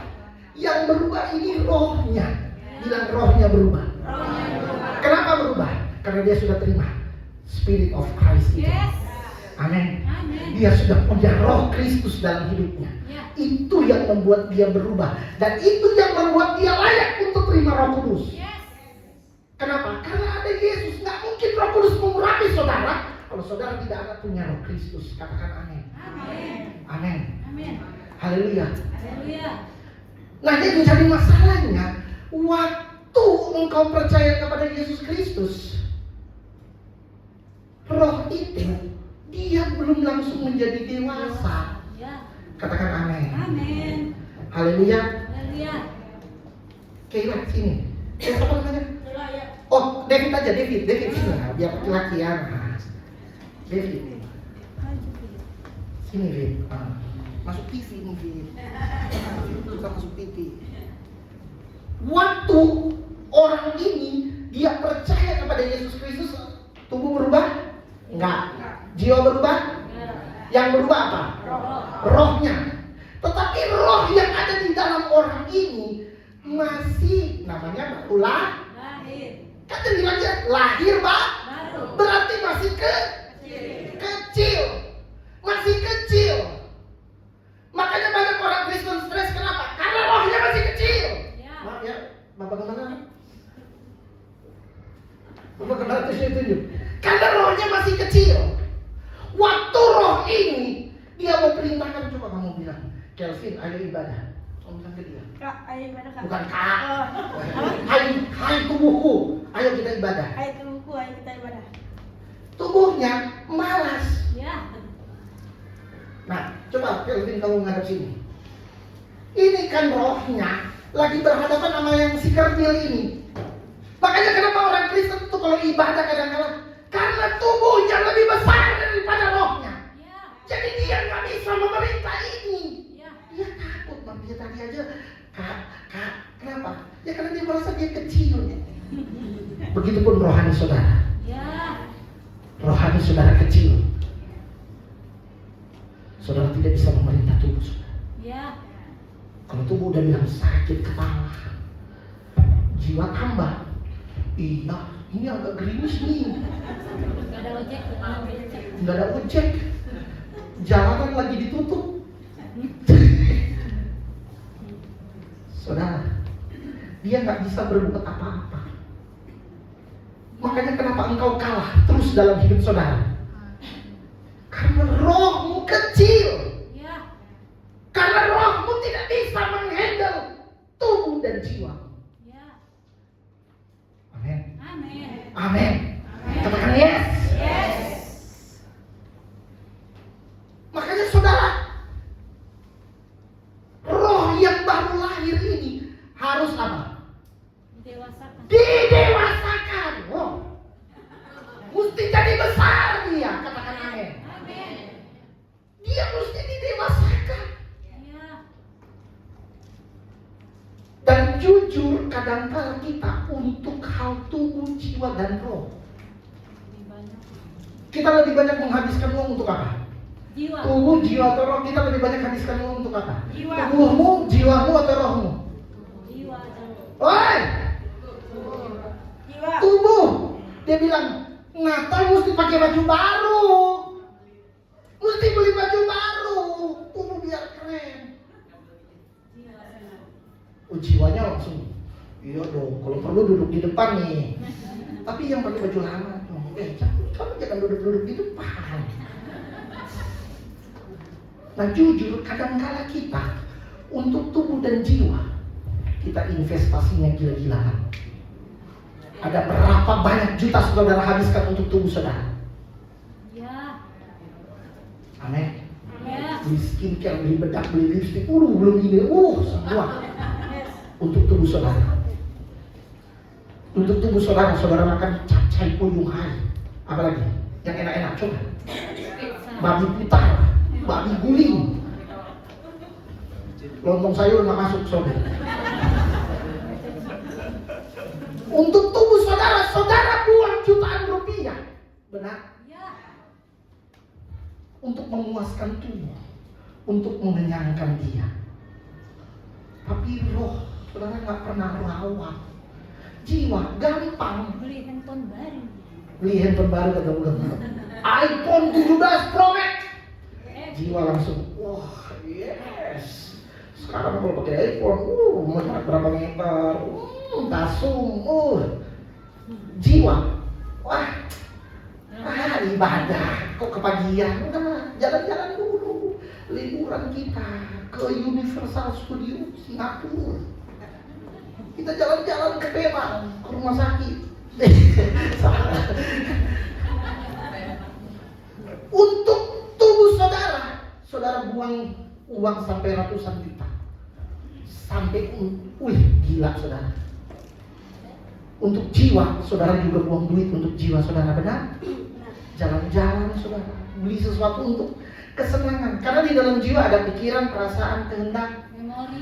Speaker 1: Yang berubah ini rohnya. Bilang rohnya berubah. Kenapa berubah? Karena dia sudah terima Spirit of Christ itu.
Speaker 2: Yes.
Speaker 1: Amin.
Speaker 2: Amin.
Speaker 1: Dia sudah punya Roh Kristus dalam hidupnya.
Speaker 2: Ya.
Speaker 1: Itu yang membuat dia berubah. Dan itu yang membuat dia layak untuk terima Roh Kudus.
Speaker 2: Yes.
Speaker 1: Kenapa? Karena ada Yesus. Nggak mungkin Roh Kudus mengurapi saudara kalau saudara tidak ada punya Roh Kristus. Katakan amin.
Speaker 2: Amin.
Speaker 1: Amin.
Speaker 2: Amin.
Speaker 1: Haleluya.
Speaker 2: Haleluya.
Speaker 1: Nah, yang jadi masalahnya, waktu engkau percaya kepada Yesus Kristus, Roh itu dia belum langsung menjadi dewasa.
Speaker 2: Ya.
Speaker 1: Katakan amin.
Speaker 2: Amin.
Speaker 1: Haleluya.
Speaker 2: Haleluya.
Speaker 1: Keila sini. Apa namanya? Oh, David aja, David sini lah, biar laki-laki ya. Nah, David. Sini, David. Masuk TV nih, David. Kita masuk TV. Waktu orang ini dia percaya kepada Yesus Kristus, tubuh berubah? Enggak. Jiwa berubah? Yang berubah apa? Rohnya. Tetapi roh yang ada di dalam orang ini masih namanya baru
Speaker 2: Lahir.
Speaker 1: kan tadi aja lahir
Speaker 2: Baru.
Speaker 1: berarti masih kecil. Masih kecil. Makanya banyak orang Kristen stres. Kenapa? Karena rohnya masih kecil.
Speaker 2: Ya.
Speaker 1: Maaf ya, Bapak kemana? Bapak kemana tunjuk? Karena rohnya masih kecil. Waktu roh ini dia mau perintahkan, coba kamu bilang, Kelvin, ayo ibadah. Kamu bilang ke dia.
Speaker 3: Kak, ayo ibadah kak.
Speaker 1: Bukan kak.
Speaker 3: Oh,
Speaker 1: Hai tubuhku, ayo kita ibadah.
Speaker 3: ayo tubuhku, ayo kita ibadah.
Speaker 1: Tubuhnya malas.
Speaker 2: Ya.
Speaker 1: Nah, coba Kelvin kamu ngadep sini. Ini kan rohnya lagi berhadapan sama yang si kerdil ini. Makanya kenapa orang Kristen itu kalau ibadah kadang-kadang karena tubuhnya lebih besar daripada rohnya.
Speaker 2: Ya.
Speaker 1: Jadi dia nggak bisa memerintah ini.
Speaker 2: Ya.
Speaker 1: Dia takut, Bang. Dia tadi aja, kak, kenapa? Ya karena dia merasa dia kecil. Begitupun rohani saudara.
Speaker 2: Ya.
Speaker 1: Rohani saudara kecil. Saudara tidak bisa memerintah tubuh saudara.
Speaker 2: Ya.
Speaker 1: Kalau tubuh udah bilang sakit kepala, jiwa tambah. Iya, ini agak gerimis nih.
Speaker 2: Gak ada ojek.
Speaker 1: Nggak ada ojek. Jalanan lagi ditutup. Saudara, dia nggak bisa berbuat apa-apa. Makanya kenapa engkau kalah terus dalam hidup saudara? Karena rohmu kecil.
Speaker 2: Ya.
Speaker 1: Karena rohmu tidak bisa menghandle tubuh dan jiwa.
Speaker 2: Ya.
Speaker 1: Amin.
Speaker 2: Amin.
Speaker 1: Amin. Katakan yes.
Speaker 2: Yes.
Speaker 1: Makanya saudara, roh yang baru lahir ini harus apa?
Speaker 2: Dewasakan.
Speaker 1: Didewasakan. Oh. Mesti jadi besar dia. Katakan amin.
Speaker 2: Amin.
Speaker 1: Dia mesti didewasakan.
Speaker 2: Ya.
Speaker 1: Dan jujur kadang-kala kita untuk hal tubuh, jiwa, dan roh,
Speaker 2: Lebih banyak.
Speaker 1: kita lebih banyak menghabiskan uang untuk apa?
Speaker 2: Jiwa.
Speaker 1: Tubuh, jiwa, atau roh, kita lebih banyak habiskan uang untuk apa?
Speaker 3: Jiwa.
Speaker 1: Tubuhmu, jiwamu, atau rohmu?
Speaker 2: Jiwa.
Speaker 1: Oi,
Speaker 3: Jiwa.
Speaker 1: tubuh. Dia bilang, Natal mesti pakai baju baru. Mesti beli baju baru. Tubuh biar keren. Oh, jiwanya langsung, iya dong, kalau perlu duduk di depan nih. Tapi yang pakai baju lama, kamu jangan duduk-duduk di depan. Nah jujur, kadang-kala kita untuk tubuh dan jiwa, kita investasinya gila-gilaan. Ada berapa banyak juta saudara habiskan untuk tubuh saudara?
Speaker 2: Ya.
Speaker 1: Amin.
Speaker 2: Ya.
Speaker 1: Beli skincare, beli bedak, beli lipstick, belum ini, semua untuk tubuh saudara. Untuk tubuh saudara, saudara makan capcay puyung hai. Apalagi yang enak-enak, coba. Babi putar, babi guling, lontong sayur nggak masuk saudara. Untuk tubuh saudara, saudara buang jutaan rupiah, benar?
Speaker 2: Ya.
Speaker 1: Untuk memuaskan tubuh, untuk mengenyangkan dia. Tapi roh, saudara nggak pernah rawat. jiwa gampang.
Speaker 2: Beli handphone baru.
Speaker 1: Beli handphone baru kata bukan. iPhone 17 Pro Max. Jiwa langsung, wah yes. Sekarang kalau pakai iPhone, berapa meter, tasung, jiwa, wah, ibadah, kok kepagian, udah jalan-jalan dulu, liburan kita ke Universal Studio Singapura, kita jalan-jalan ke Penang, ke rumah sakit. Salah. Untuk tubuh saudara, saudara buang uang sampai ratusan juta, sampai, gila saudara. Untuk jiwa, saudara juga buang duit untuk jiwa saudara, benar? Jalan-jalan saudara, beli sesuatu untuk kesenangan. Karena di dalam jiwa ada pikiran, perasaan, kehendak,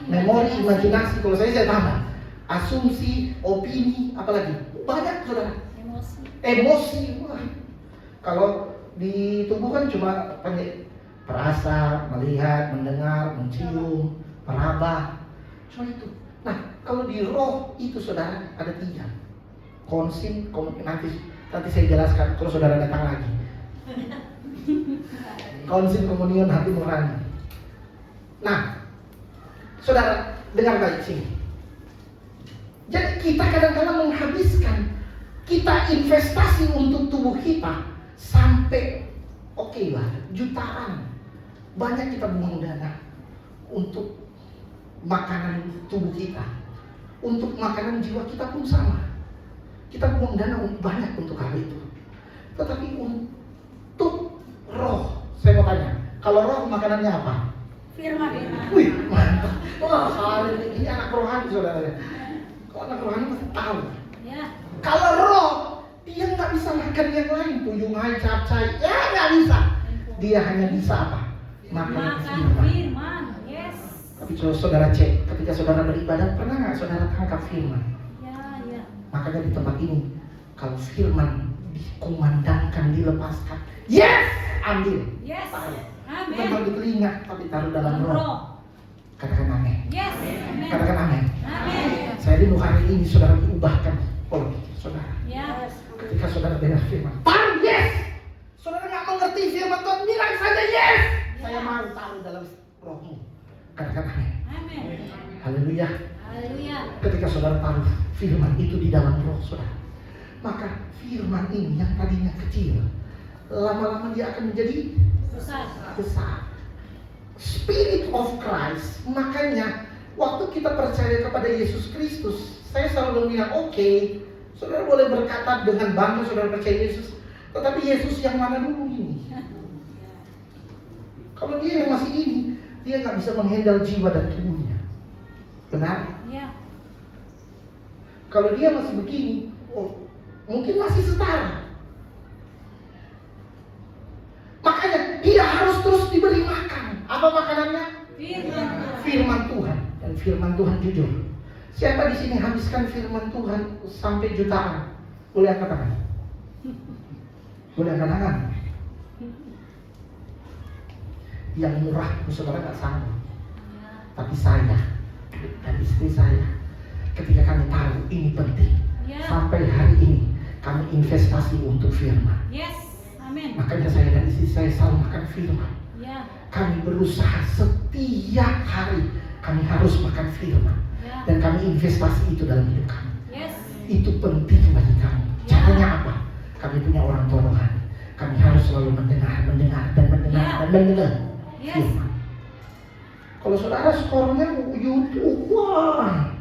Speaker 1: memori, imajinasi. Kalau saya tambah asumsi, opini, apalagi banyak saudara. Emosi. Wah. Kalau di tubuh kan cuma perasa, melihat, mendengar, mencium, meraba, cuma itu. Nah, kalau di roh itu saudara ada 3. Konsin, nanti saya jelaskan kalau saudara datang lagi. Konsin, komunion, hati nurani. Nah, saudara dengar baik sini. Jadi kita kadang-kadang menghabiskan, kita investasi untuk tubuh kita sampai jutaan. Banyak kita buang dana untuk makanan tubuh kita, untuk makanan jiwa kita pun sama. Kita buang dana banyak untuk hal itu. Tetapi untuk roh, saya mau tanya, kalau roh makanannya apa?
Speaker 3: Firman.
Speaker 1: Wih, mantap. Wah, ini anak rohani saudara. Kalau anak rohani pasti tahu.
Speaker 2: Ya.
Speaker 1: Kalau roh, dia nggak bisa makan yang lain, tuyungai, capcay, ya nggak bisa. Dia hanya bisa apa? Makan
Speaker 2: firman. Yes.
Speaker 1: Tapi kalau saudara cek, ketika saudara beribadah, pernah nggak saudara tangkap firman?
Speaker 2: Ya.
Speaker 1: Makanya di tempat ini, kalau firman dikumandangkan, dilepaskan, yes, ambil.
Speaker 2: Yes.
Speaker 1: Taruh.
Speaker 2: Amin.
Speaker 1: Bukan di telinga, tapi taruh dalam roh. Katakan amin.
Speaker 2: Yes. Amin.
Speaker 1: Katakan amin.
Speaker 2: Amin.
Speaker 1: Saya rindu hari ini saudara diubahkan oleh saudara.
Speaker 2: Ya.
Speaker 1: Ketika saudara dengar firman, taruh yes. Saudara nggak mengerti firman Tuhan, bilang saja yes. Saya mau taruh dalam rohmu. Katakan amin.
Speaker 2: Amin.
Speaker 1: Haleluya.
Speaker 2: Haleluya.
Speaker 1: Ketika saudara taruh firman itu di dalam roh saudara, maka firman ini yang tadinya kecil, lama-lama dia akan menjadi besar. Spirit of Christ. Makanya waktu kita percaya kepada Yesus Kristus, saya selalu bilang oke, saudara boleh berkata dengan bangga saudara percaya Yesus, tetapi Yesus yang mana dulu ini? Kalau dia yang masih ini, dia nggak bisa menghandle jiwa dan tubuhnya. Benar?
Speaker 2: Ya.
Speaker 1: Kalau dia masih begini, mungkin masih setara. Makanya dia harus terus diberi makan. Apa makanannya?
Speaker 2: Firman.
Speaker 1: Firman Tuhan. Dan firman Tuhan jujur. Siapa di sini habiskan firman Tuhan sampai jutaan? Boleh angkat tangan? Boleh angkat tangan? Yang murah itu saudara nggak sanggup. Tapi saya dan istri saya, ketika kami tahu ini penting, sampai hari ini kami investasi untuk firman.
Speaker 2: Yes. Amin.
Speaker 1: Makanya saya dan istri saya selalu makan firman.
Speaker 2: Ya.
Speaker 1: Kami berusaha setiap hari kami harus makan firman.
Speaker 2: Ya.
Speaker 1: Dan kami investasi itu dalam hidup kami.
Speaker 2: Yes.
Speaker 1: Itu penting bagi kami. Caranya apa? Kami punya orang tua rohani. Kami harus selalu mendengar dan mendengar
Speaker 2: Yes.
Speaker 1: firman. Kalau saudara skornya YouTube, wah,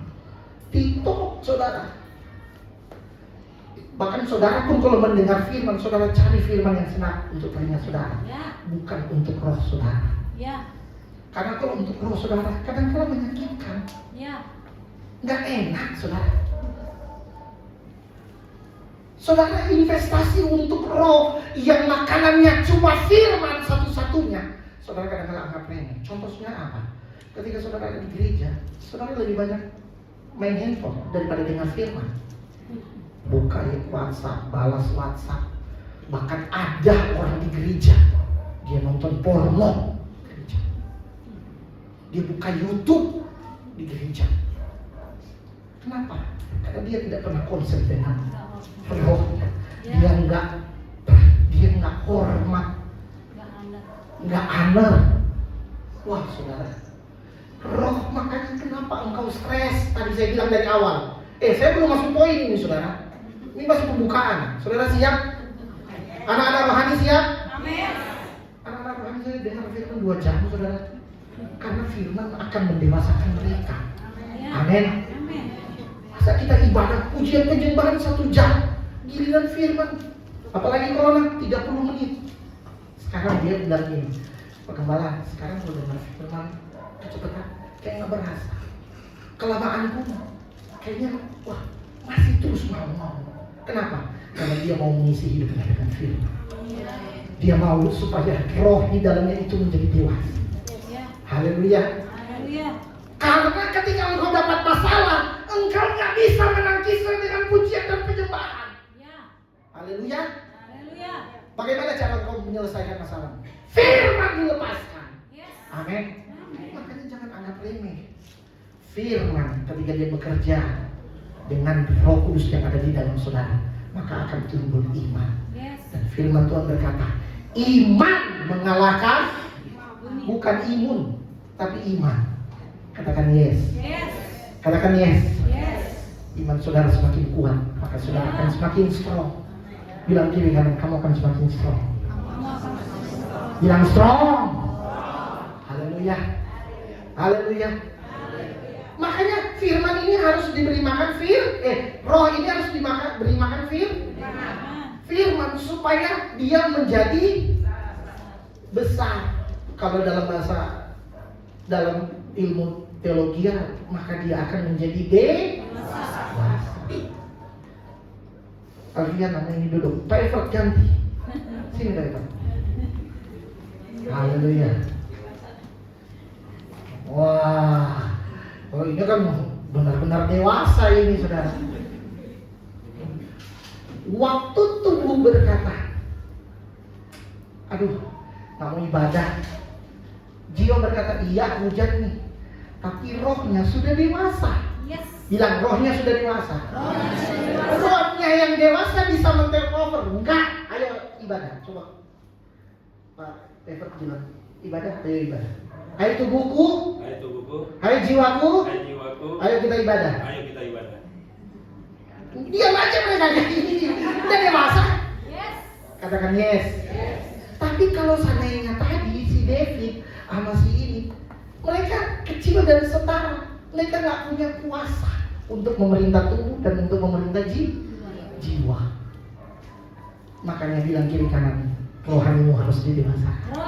Speaker 1: TikTok saudara. Bahkan saudara pun kalau mendengar firman, saudara cari firman yang senang untuk telinga saudara,
Speaker 2: Ya.
Speaker 1: bukan untuk roh saudara.
Speaker 2: Ya.
Speaker 1: Karena kalau untuk roh saudara kadang-kadang menyakitkan,
Speaker 2: Ya.
Speaker 1: nggak enak saudara. Saudara investasi untuk roh yang makanannya cuma firman satu-satunya, saudara kadang-kadang anggap remeh. Contohnya apa? Ketika saudara ada di gereja, saudara lebih banyak main handphone daripada dengar firman. Buka WhatsApp, balas WhatsApp. Bahkan ada orang di gereja, dia nonton porno di gereja. Dia buka YouTube di gereja. Kenapa? Karena dia tidak pernah konsen dengan rohnya.
Speaker 2: Ya.
Speaker 1: Dia nggak hormat,
Speaker 2: Gak anak.
Speaker 1: nggak honor. Wah saudara, roh, makanya kenapa engkau stres? Tadi saya bilang dari awal. Saya belum masuk poin ini saudara. Ini masih pembukaan. Saudara siap? Anak-anak rohani siap?
Speaker 2: Amin.
Speaker 1: Anak-anak rohani saya dengar firman 2 jam saudara. Karena firman akan mendewasakan mereka.
Speaker 2: Ya.
Speaker 1: Amin.
Speaker 2: Amin.
Speaker 1: Masa kita ibadah pujian penyembahan 1 jam, giliran firman, apalagi corona 30 menit. Sekarang dia bilang ini, Pak Gembala, sekarang kalau dengar firman kecepatan, kayak nggak berasa. Kelamaan pun, kayaknya wah masih terus mau. Kenapa? Karena dia mau mengisi hidupnya dengan firman. Dia mau supaya roh di dalamnya itu menjadi dewasa.
Speaker 2: Ya.
Speaker 1: Haleluya.
Speaker 2: Haleluya.
Speaker 1: Karena ketika engkau dapat masalah, engkau nggak bisa menangkisnya dengan pujian dan penyembahan.
Speaker 2: Ya.
Speaker 1: Haleluya.
Speaker 2: Haleluya.
Speaker 1: Bagaimana cara engkau menyelesaikan masalah? Firman dilepaskan.
Speaker 2: Yes.
Speaker 1: Amin. Makanya jangan anggap remeh. Firman ketika dia bekerja dengan Roh Kudus yang ada di dalam saudara, maka akan timbul iman.
Speaker 2: Yes.
Speaker 1: Dan firman Tuhan berkata, iman mengalahkan bukan imun, tapi iman. Katakan yes.
Speaker 2: Yes.
Speaker 1: Katakan yes.
Speaker 2: Yes.
Speaker 1: Iman saudara semakin kuat, maka saudara akan semakin strong. Bilang kiri kanan, kamu akan semakin strong. Bilang strong. Haleluya. Haleluya. Makanya firman ini harus diberi makan roh ini harus diberi makan firman supaya dia menjadi besar. Kalau dalam ilmu teologi, maka dia akan menjadi dewasa. Kalian nama ini duduk. Pak Evert ganti. Sini Pak Evert. Haleluya. Wah. Oh ini kan benar-benar dewasa ini saudara. Waktu tubuh berkata, aduh, kamu ibadah. Jiwa berkata, iya hujan nih. Tapi rohnya sudah dewasa.
Speaker 2: Yes.
Speaker 1: Bilang rohnya sudah dewasa. Rohnya yang dewasa bisa men-take over. Enggak, ayo ibadah. Coba Pak Evert bilang, ibadah, ayo ibadah. Hai tubuhku, hai jiwaku, ayo kita ibadah. Diam aja mereka ini. Udah dewasa.
Speaker 2: Yes.
Speaker 1: Katakan yes. Tapi kalau seandainya tadi si David sama si ini, mereka kecil dan setara. Mereka nggak punya kuasa untuk memerintah tubuh dan untuk memerintah jiwa. Makanya bilang kiri kanan, rohanimu harus didewasakan.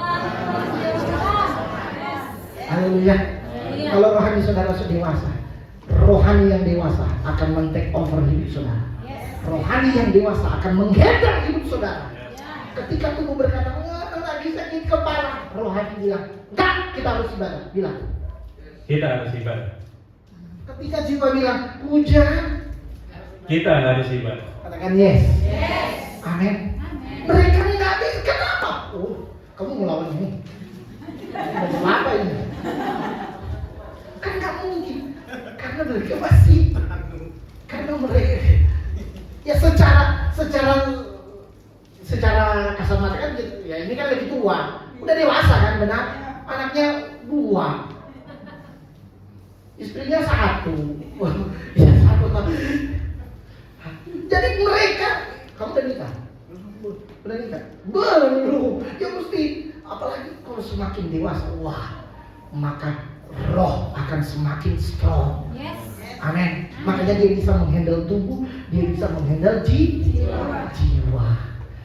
Speaker 1: Haleluya. Kalau rohani saudara sudah dewasa, rohani yang dewasa akan men-take over hidup saudara. Rohani yang dewasa akan menghandle hidup saudara. Ketika tubuh berkata, lagi sakit kepala, rohani bilang, enggak, kita harus ibadah. Bilang,
Speaker 4: kita harus ibadah.
Speaker 1: ketika jiwa bilang, hujan,
Speaker 4: Kita harus ibadah.
Speaker 1: katakan yes.
Speaker 2: Yes.
Speaker 1: Amin.
Speaker 2: Amin.
Speaker 1: Mereka nggak bisa, kenapa? Oh, kamu melawan ini. Mau apa ini? Kan nggak mungkin. Karena mereka masih, karena mereka, ya secara kasar mata kan, ya ini kan lebih tua, udah dewasa kan, benar? Anaknya 2, istrinya 1, ya 1. Jadi mereka, kamu udah nikah? Udah nikah? Belum. Ya mesti, apalagi kalau semakin dewasa, wah, maka roh akan semakin strong.
Speaker 2: Yes.
Speaker 1: Amin. Makanya dia bisa menghandle tubuh, dia bisa menghandle jiwa.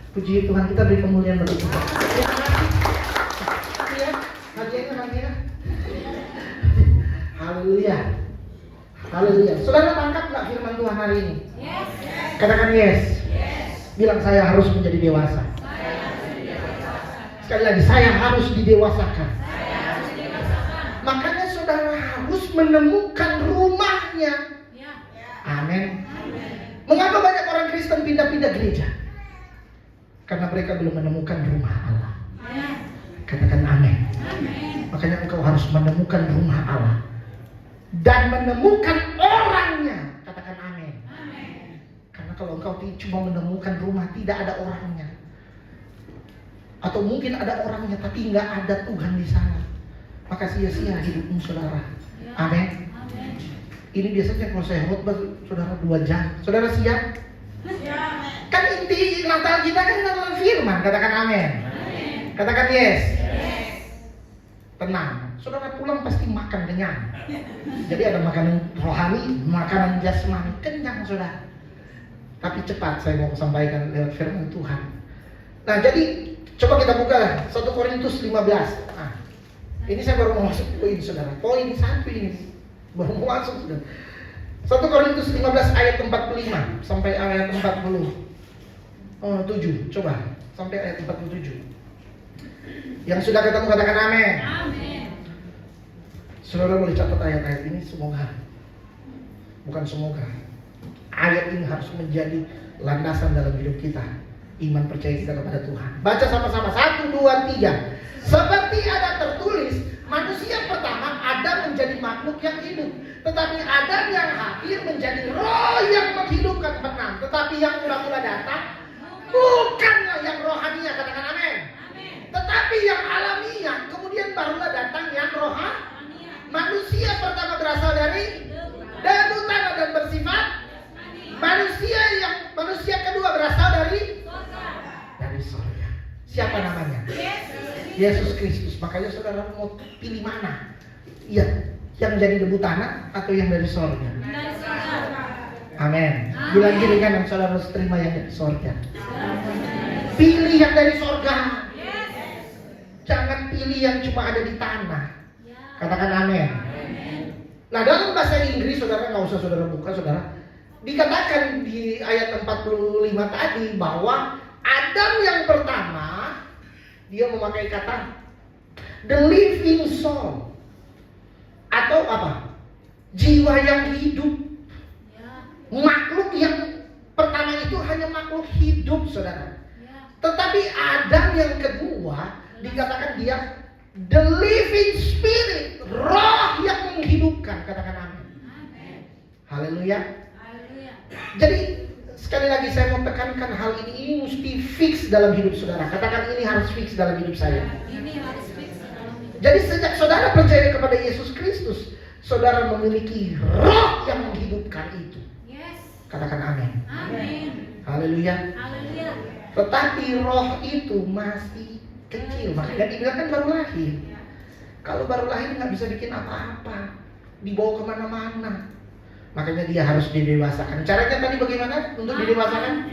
Speaker 1: Puji Tuhan, kita beri kemuliaan bagi Tuhan. Terima kasih. Ya, hadiahnya. Haleluya. Haleluya. Saudara tangkap nggak firman Tuhan hari ini?
Speaker 2: Yes.
Speaker 1: Katakan yes. Bilang saya harus menjadi dewasa. Sekali lagi, saya harus didewasakan. Makanya saudara harus menemukan rumahnya.
Speaker 2: Ya.
Speaker 1: Amin. Mengapa banyak orang Kristen pindah-pindah gereja? Karena mereka belum menemukan rumah Allah.
Speaker 2: Ya.
Speaker 1: Katakan amin.
Speaker 2: Amin.
Speaker 1: Makanya engkau harus menemukan rumah Allah dan menemukan orangnya. kalau engkau cuma menemukan rumah tidak ada orangnya, atau mungkin ada orangnya tapi nggak ada Tuhan di sana, maka sia-sia hidupmu saudara. Amin.
Speaker 2: Amin.
Speaker 1: Ini biasanya kalau saya khotbah saudara 2 jam. Saudara siap? Kan inti Natal kita kan adalah firman. Katakan amin. Katakan yes. Tenang, saudara pulang pasti makan kenyang. Jadi ada makanan rohani, makanan jasmani, kenyang saudara. Tapi cepat saya mau sampaikan lewat firman Tuhan. Nah jadi coba kita buka 1 Korintus 15. Nah, ini saya baru mau masuk poin saudara. Poin 1 ini baru mau masuk saudara. 1 Korintus 15 ayat 45 sampai ayat 47. Coba sampai ayat 47. Yang sudah ketemu katakan amin.
Speaker 2: Amin.
Speaker 1: Saudara boleh catat ayat-ayat ini, semoga. Bukan semoga. Ayat ini harus menjadi landasan dalam hidup kita. Iman percaya kita kepada Tuhan. Baca sama-sama. 1, 2, 3. Seperti ada tertulis, manusia pertama Adam menjadi makhluk yang hidup. Tetapi Adam yang hadir menjadi roh yang menghidupkan. 6. Tetapi yang mula-mula datang bukanlah yang rohaninya. Katakan amin. Tetapi yang alamiah, kemudian barulah datang yang rohani. Manusia pertama berasal dari debu tanah dan bersifat manusia kedua berasal dari surga. Siapa namanya? Yesus Kristus. Makanya saudara mau pilih mana? Iya, yang jadi debu tanah atau yang dari surga?
Speaker 2: Dari surga.
Speaker 1: Amin. Bilang kiri kanan saudara harus terima yang dari surga. Pilih yang dari surga. Jangan pilih yang cuma ada di tanah. Katakan amin. Nah dalam bahasa Inggris saudara nggak usah saudara buka saudara. Dikatakan di ayat 45 tadi bahwa Adam yang pertama dia memakai kata the living soul atau apa? Jiwa yang hidup. Makhluk yang pertama itu hanya makhluk hidup saudara. Tetapi Adam yang kedua dikatakan dia the living spirit, roh yang menghidupkan. Katakan amin. Haleluya. Jadi sekali lagi saya mau tekankan hal ini mesti fix dalam hidup saudara. Katakan ini harus fix dalam hidup saya.
Speaker 2: Ini harus fix dalam hidup.
Speaker 1: Jadi sejak saudara percaya kepada Yesus Kristus, saudara memiliki roh yang menghidupkan itu.
Speaker 2: Yes.
Speaker 1: Katakan amin.
Speaker 2: Amin.
Speaker 1: Haleluya.
Speaker 2: Haleluya.
Speaker 1: Tetapi roh itu masih kecil, makanya dibilang kan baru lahir. Kalau baru lahir nggak bisa bikin apa-apa, dibawa kemana-mana. Makanya dia harus didewasakan. Caranya tadi bagaimana untuk didewasakan?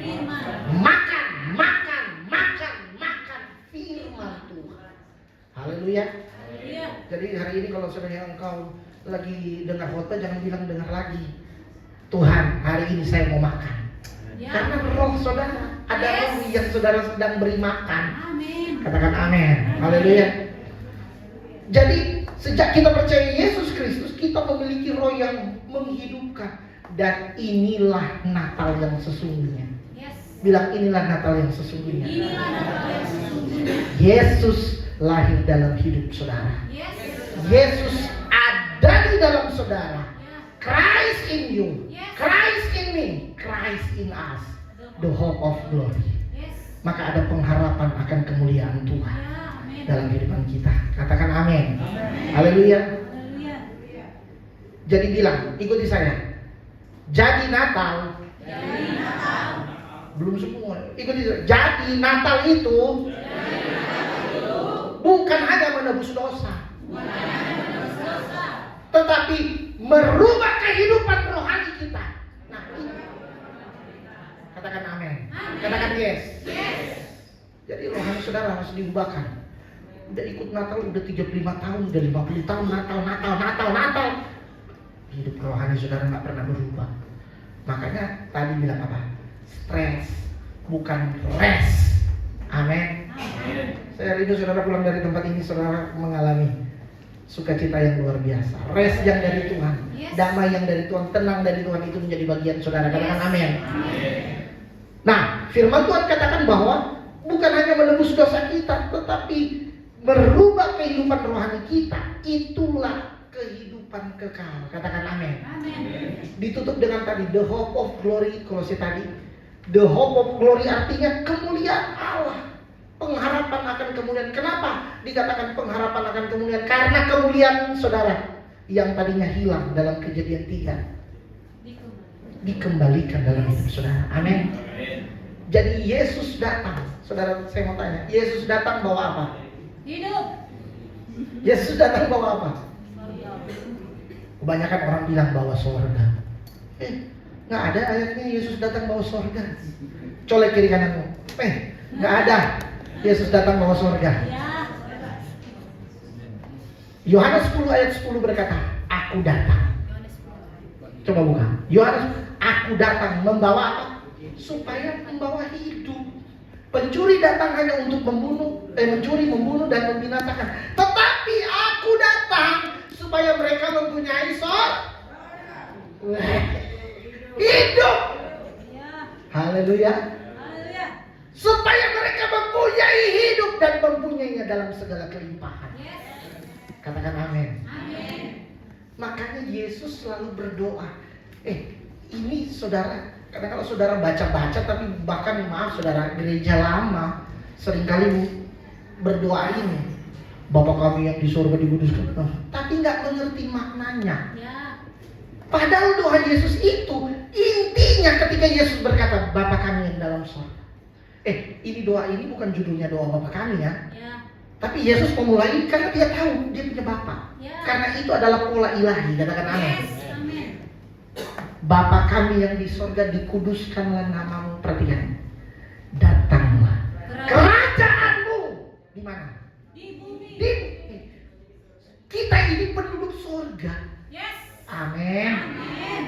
Speaker 1: Makan firman Tuhan. Haleluya. Jadi hari ini kalau sebenarnya engkau lagi dengar khotbah jangan bilang dengar lagi. Tuhan, hari ini saya mau makan. Karena roh saudara, ada roh yang saudara sedang beri makan.
Speaker 2: Amin.
Speaker 1: Katakan amin. Haleluya. Jadi sejak kita percaya Yesus Kristus, kita memiliki roh yang menghidupkan. Dan inilah Natal yang sesungguhnya.
Speaker 2: Yes.
Speaker 1: Bilang inilah Natal yang sesungguhnya.
Speaker 2: Inilah Natal yang sesungguhnya.
Speaker 1: Yesus lahir dalam hidup saudara.
Speaker 2: Yes.
Speaker 1: Yesus ada di dalam saudara. Christ in you, Christ in me, Christ in us, the hope of glory.
Speaker 2: Yes.
Speaker 1: Maka ada pengharapan akan kemuliaan Tuhan dalam kehidupan kita. Katakan amin. Haleluya.
Speaker 2: Haleluya.
Speaker 1: Jadi bilang, ikuti saya. Jadi Natal. Belum semua. Ikuti saya. Jadi Natal itu bukan hanya menebus dosa, tetapi merubah kehidupan rohani kita. Nah, ini. Katakan amin. Katakan yes. Jadi rohani saudara harus diubahkan. Udah ikut Natal udah 35 tahun, udah 50 tahun Natal. Hidup rohani saudara nggak pernah berubah. Makanya tadi bilang apa? Stres, bukan rest. Amin. Saya rindu saudara pulang dari tempat ini saudara mengalami sukacita yang luar biasa, rest yang dari Tuhan, damai yang dari Tuhan, tenang dari Tuhan itu menjadi bagian saudara. Katakan amin. Nah, firman Tuhan katakan bahwa bukan hanya menebus dosa kita, tetapi merubah kehidupan rohani kita. Itulah kehidupan kekal. Katakan amin. Ditutup dengan tadi the hope of glory. Kolose tadi The hope of glory artinya kemuliaan Allah. Pengharapan akan kemuliaan. Kenapa dikatakan pengharapan akan kemuliaan? Karena kemuliaan saudara yang tadinya hilang dalam Kejadian 3 dikembalikan dalam hidup saudara. Amin. Jadi Yesus datang. Saudara, saya mau tanya, Yesus datang bawa apa?
Speaker 2: Hidup.
Speaker 1: Yesus datang bawa apa? Kebanyakan orang bilang bawa sorga. Nggak ada ayatnya Yesus datang bawa sorga. Colek kiri kananmu. Nggak ada Yesus datang bawa sorga.
Speaker 2: Ya.
Speaker 1: Yohanes 10 ayat 10 berkata, aku datang. Coba buka. Yohanes, aku datang membawa apa? Supaya membawa hidup. Pencuri datang hanya untuk mencuri, membunuh dan membinasakan. Tetapi aku datang supaya mereka mempunyai hidup.
Speaker 2: Ya.
Speaker 1: Haleluya.
Speaker 2: Haleluya.
Speaker 1: Supaya mereka mempunyai hidup dan mempunyainya dalam segala kelimpahan.
Speaker 2: Yes.
Speaker 1: Katakan amin.
Speaker 2: Amin.
Speaker 1: Makanya Yesus selalu berdoa. Ini saudara, karena kalau saudara baca-baca, tapi bahkan maaf saudara, gereja lama seringkali berdoa ini, Bapa kami yang di surga dikuduskan, tapi nggak mengerti maknanya.
Speaker 2: Ya.
Speaker 1: Padahal doa Yesus itu intinya ketika Yesus berkata Bapa kami yang dalam surga. Ini doa ini bukan judulnya doa Bapa kami ya.
Speaker 2: Ya.
Speaker 1: Tapi Yesus memulai karena dia tahu dia punya Bapa.
Speaker 2: Ya.
Speaker 1: Karena itu adalah pola ilahi, katakan amin.
Speaker 2: Yes. Amin.
Speaker 1: Bapa kami yang di sorga, dikuduskanlah namamu. Perhatikan, datanglah kerajaanmu. Di mana?
Speaker 2: Di bumi.
Speaker 1: Kita ini penduduk sorga.
Speaker 2: Yes.
Speaker 1: Amin.
Speaker 2: Amin.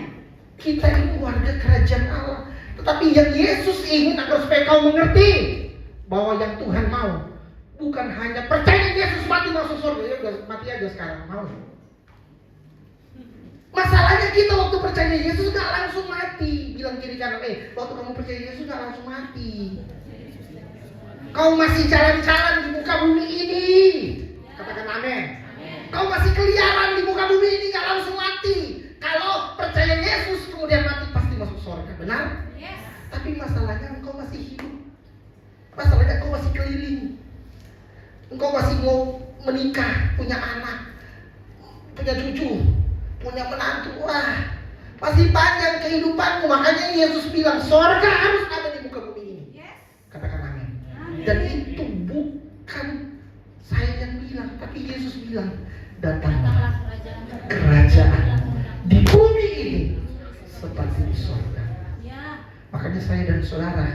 Speaker 1: Kita ini warga kerajaan Allah. Tetapi yang Yesus ingin agar supaya kau mengerti bahwa yang Tuhan mau bukan hanya percaya Yesus mati masuk surga. Ya udah mati aja sekarang, mau. Masalahnya kita waktu percaya Yesus gak langsung mati. Bilang kiri kanan, waktu kamu percaya Yesus gak langsung mati. Kau masih jalan-jalan di muka bumi ini. Katakan amin. Kau masih keliaran di muka bumi ini, gak langsung mati. Kalau percaya Yesus kemudian mati, pasti masuk surga, benar?
Speaker 2: Yes.
Speaker 1: Tapi masalahnya engkau masih hidup. Masalahnya engkau masih keliling. Engkau masih mau menikah, punya anak, punya cucu, punya menantu. Wah, masih panjang kehidupanmu. Makanya Yesus bilang surga harus ada di muka bumi ini.
Speaker 2: Yes.
Speaker 1: Katakan amin.
Speaker 2: Amin.
Speaker 1: Dan itu bukan saya yang bilang, tapi Yesus bilang, datanglah kerajaan di bumi ini seperti di surga.
Speaker 2: Ya.
Speaker 1: Makanya saya dan saudara,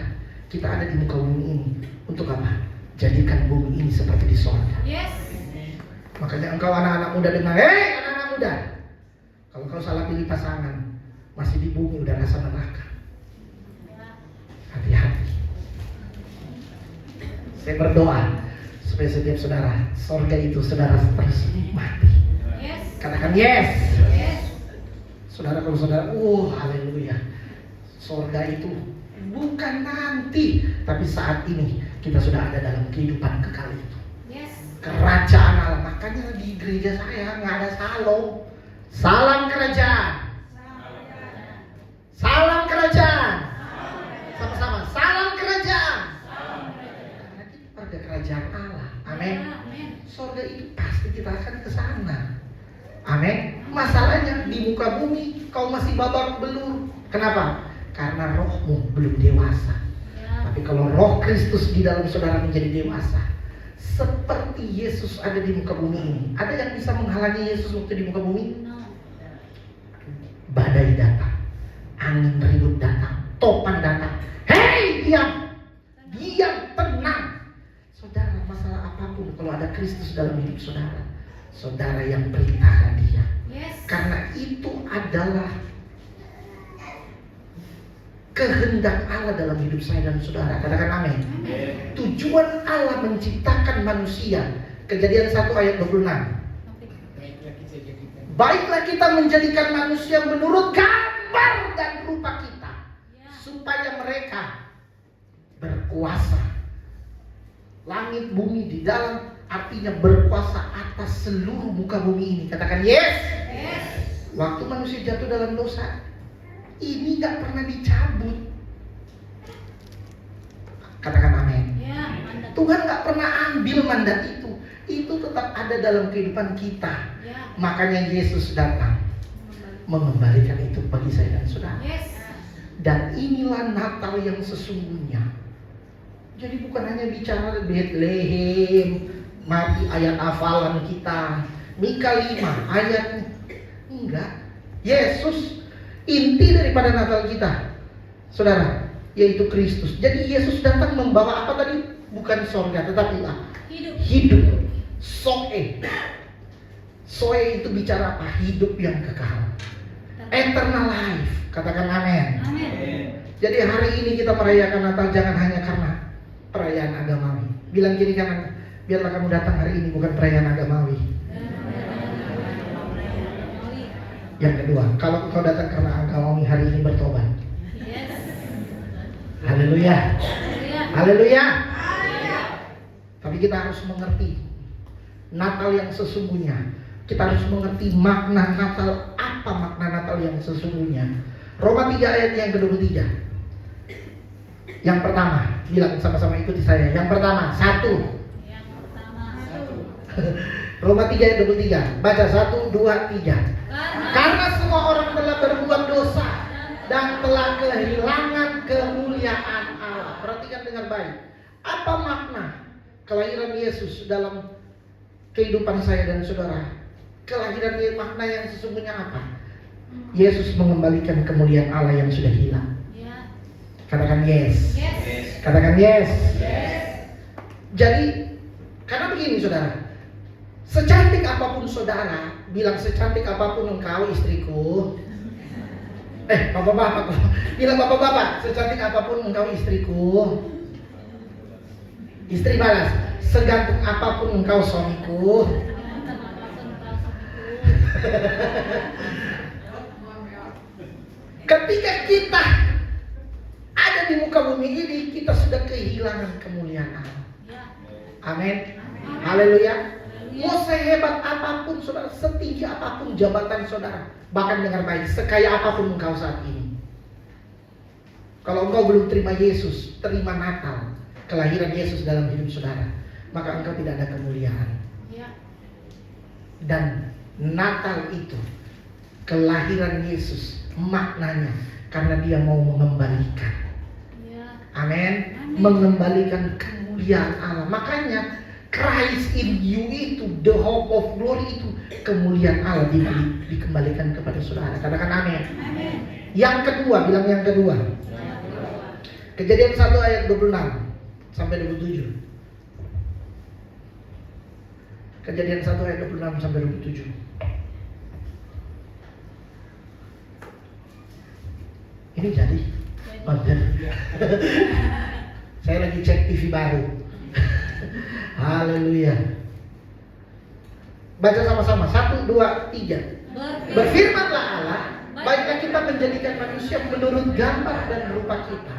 Speaker 1: kita ada di muka bumi ini untuk apa? Jadikan bumi ini seperti di surga.
Speaker 2: Yes.
Speaker 1: Makanya engkau anak-anak muda dengar, anak-anak muda, kalau kau salah pilih pasangan, masih di bumi udah rasa neraka. Hati-hati. Saya berdoa supaya setiap saudara, surga itu saudara terus nikmati.
Speaker 2: Yes.
Speaker 1: Katakan yes.
Speaker 2: Yes.
Speaker 1: Saudara, kalau saudara, haleluya. Surga itu bukan nanti, tapi saat ini kita sudah ada dalam kehidupan kekal itu.
Speaker 2: Yes.
Speaker 1: Kerajaan Allah. Makanya di gereja saya nggak ada salom. Salam kerajaan. Salam kerajaan. Sama-sama. Salam kerajaan. Karena kita warga kerajaan Allah. Amin.
Speaker 2: Amin.
Speaker 1: Surga itu pasti kita akan ke sana. Amin. Masalahnya di muka bumi kau masih babak belur. Kenapa? Karena rohmu belum dewasa.
Speaker 2: Ya.
Speaker 1: Tapi kalau roh Kristus di dalam saudara menjadi dewasa, seperti Yesus ada di muka bumi ini. Ada yang bisa menghalangi Yesus waktu di muka bumi?
Speaker 2: No.
Speaker 1: Badai datang, angin ribut datang, topan datang. Hei, diam, tenang. Saudara, masalah apapun, kalau ada Kristus dalam hidup saudara, saudara yang perintahkan dia.
Speaker 2: Yes.
Speaker 1: Karena itu adalah kehendak Allah dalam hidup saya dan saudara. Katakan amin. Tujuan Allah menciptakan manusia. Kejadian 1 ayat 26. Baiklah kita menjadikan manusia menurut gambar dan rupa kita, supaya mereka berkuasa. Langit bumi di dalam, artinya berkuasa atas seluruh muka bumi ini. Katakan yes.
Speaker 2: Yes.
Speaker 1: Waktu manusia jatuh dalam dosa, ini gak pernah dicabut. Katakan amin.
Speaker 2: Ya, mantap.
Speaker 1: Tuhan nggak pernah ambil mandat itu. Itu tetap ada dalam kehidupan kita.
Speaker 2: Ya.
Speaker 1: Makanya Yesus datang mengembalikan itu bagi saya dan saudara.
Speaker 2: Yes.
Speaker 1: Dan inilah Natal yang sesungguhnya. Jadi bukan hanya bicara Bethlehem, mati ayat hafalan kita, Mika 5 ayat. Enggak. Yesus inti daripada Natal kita, saudara, yaitu Kristus. Jadi Yesus datang membawa apa tadi? Bukan sorga, tetapi hidup. Soe. Soe itu bicara apa? Hidup yang kekal. Eternal life. Katakan amin.
Speaker 2: Amin.
Speaker 1: Jadi hari ini kita merayakan Natal jangan hanya karena perayaan agamawi. Bilang kiri kanan, biarlah kamu datang hari ini bukan perayaan agamawi. Yang kedua, kalau kau datang karena agamawi hari ini bertobat.
Speaker 2: Yes.
Speaker 1: Haleluya.
Speaker 2: Haleluya.
Speaker 1: Haleluya. Tapi kita harus mengerti Natal yang sesungguhnya. Kita harus mengerti makna Natal. Apa makna Natal yang sesungguhnya? Roma 3 ayat yang ke-23. Yang pertama, bilang sama-sama ikuti saya. Yang pertama, satu.
Speaker 2: Yang pertama.
Speaker 1: Roma 3 ayat 23. Baca 1, 2, 3. Karena semua orang telah berbuat dosa dan telah kehilangan kemuliaan Allah. Perhatikan dengan baik. Apa makna kelahiran Yesus dalam kehidupan saya dan saudara? Kelahiran makna yang sesungguhnya apa? Yesus mengembalikan kemuliaan Allah yang sudah hilang.
Speaker 2: Ya.
Speaker 1: Katakan yes.
Speaker 2: Yes.
Speaker 1: Katakan yes.
Speaker 2: Yes.
Speaker 1: Jadi, karena begini saudara, secantik apapun saudara, bilang secantik apapun engkau istriku. Bapak-bapak, bilang bapak-bapak, secantik apapun engkau istriku. Istri balas, seganteng apapun engkau suamiku. Ketika kita ada di muka bumi ini, kita sudah kehilangan kemuliaan Allah.
Speaker 2: Ya.
Speaker 1: Amin. Haleluya. Mau sehebat apapun saudara, setinggi apapun jabatan saudara, bahkan dengar baik, sekaya apapun engkau saat ini, kalau engkau belum terima Yesus, terima Natal, kelahiran Yesus dalam hidup saudara, maka engkau tidak ada kemuliaan.
Speaker 2: Ya.
Speaker 1: Dan Natal itu, kelahiran Yesus, maknanya karena dia mau mengembalikan.
Speaker 2: Ya.
Speaker 1: Amin.
Speaker 2: Amin.
Speaker 1: Mengembalikan kemuliaan Allah. Makanya Christ in you itu, the hope of glory itu, kemuliaan Allah dikembalikan kepada saudara. Katakan amin.
Speaker 2: Amin.
Speaker 1: Yang kedua, bilang yang kedua. Kejadian 1 ayat 26 sampai 27. Kejadian 1 ayat 26 sampai 27. Ini jadi. Oh, jadi. Saya lagi cek TV baru. Haleluya. Baca sama-sama. 1, 2, 3. Berfirmanlah Allah, baiklah kita menjadikan manusia menurut gambar dan rupa kita,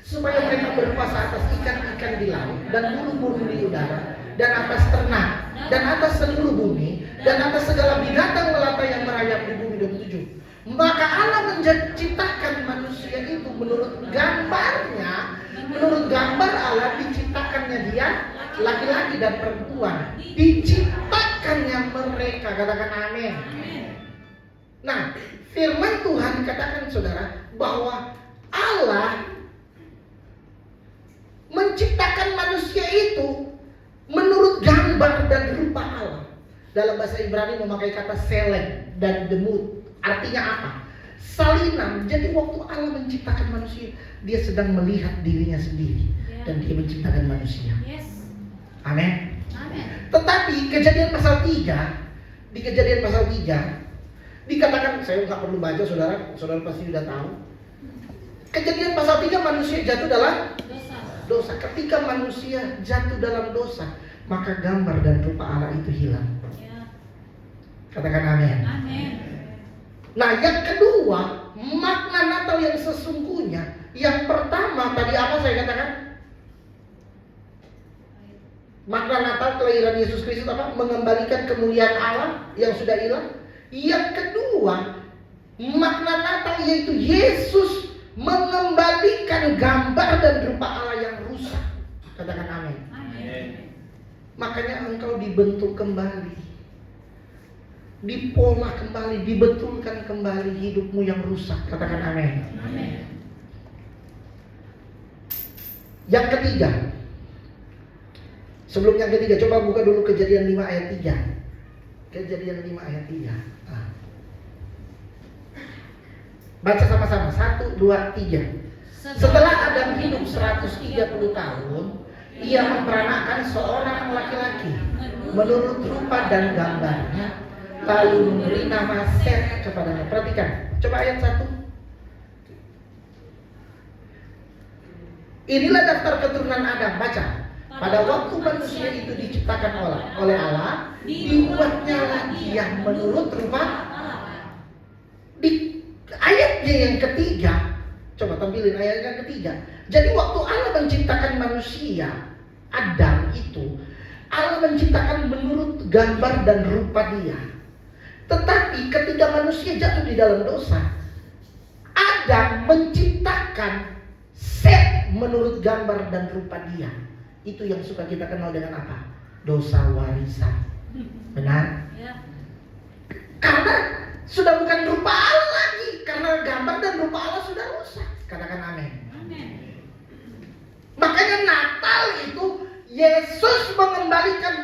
Speaker 1: supaya mereka berkuasa atas ikan-ikan di laut dan burung-burung di udara dan atas ternak dan atas seluruh bumi dan atas segala binatang melata yang merayap di bumi. 27. Maka Allah menciptakan manusia itu menurut gambarnya, menurut gambar Allah diciptakannya dia, laki-laki dan perempuan, diciptakannya mereka. Katakan amin. Nah, firman Tuhan katakan saudara bahwa Allah menciptakan manusia itu menurut gambar dan rupa Allah. Dalam bahasa Ibrani memakai kata selek dan demut. Artinya apa? Salinan. Jadi waktu Allah menciptakan manusia, dia sedang melihat dirinya sendiri dan dia menciptakan manusia.
Speaker 2: Yes.
Speaker 1: Amin.
Speaker 2: Amin.
Speaker 1: Tetapi kejadian pasal 3, di kejadian pasal 3 dikatakan, saya nggak perlu baca saudara pasti sudah tahu. Kejadian pasal 3 manusia jatuh dalam dosa. Ketika manusia jatuh dalam dosa, maka gambar dan rupa Allah itu hilang.
Speaker 2: Ya.
Speaker 1: Katakan amin.
Speaker 2: Amin.
Speaker 1: Nah, yang kedua, makna Natal yang sesungguhnya. Yang pertama, tadi apa saya katakan? Makna Natal kelahiran Yesus Kristus apa? Mengembalikan kemuliaan Allah yang sudah hilang. Yang kedua, makna Natal yaitu Yesus mengembalikan gambar dan rupa Allah yang rusak. Katakan amin.
Speaker 2: Amin.
Speaker 1: Makanya engkau dibentuk kembali, dipola kembali, dibetulkan kembali hidupmu yang rusak. Katakan amin.
Speaker 2: Amin.
Speaker 1: Yang ketiga, sebelum yang ketiga, coba buka dulu Kejadian 5 ayat 3. Kejadian 5 ayat 3. Baca sama-sama, 1, 2, 3. Setelah Adam hidup 130 tahun, ia memperanakan seorang laki-laki menurut rupa dan gambarnya, lalu memberi nama Set kepadanya. Perhatikan, coba ayat 1. Inilah daftar keturunan Adam, baca. Pada waktu manusia itu diciptakan oleh Allah, dibuatnya lagi yang menurut rupa Allah. Di ayatnya yang ketiga, coba tampilin ayat yang ketiga. Jadi waktu Allah menciptakan manusia, Adam itu, Allah menciptakan menurut gambar dan rupa dia. Tetapi ketika manusia jatuh di dalam dosa, Adam menciptakan Set menurut gambar dan rupa dia. Itu yang suka kita kenal dengan apa? Dosa warisan. Benar?
Speaker 2: Ya.
Speaker 1: Karena sudah bukan rupa Allah lagi, karena gambar dan rupa Allah sudah rusak. Katakan amin.
Speaker 2: Amin.
Speaker 1: Makanya Natal itu Yesus mengembalikan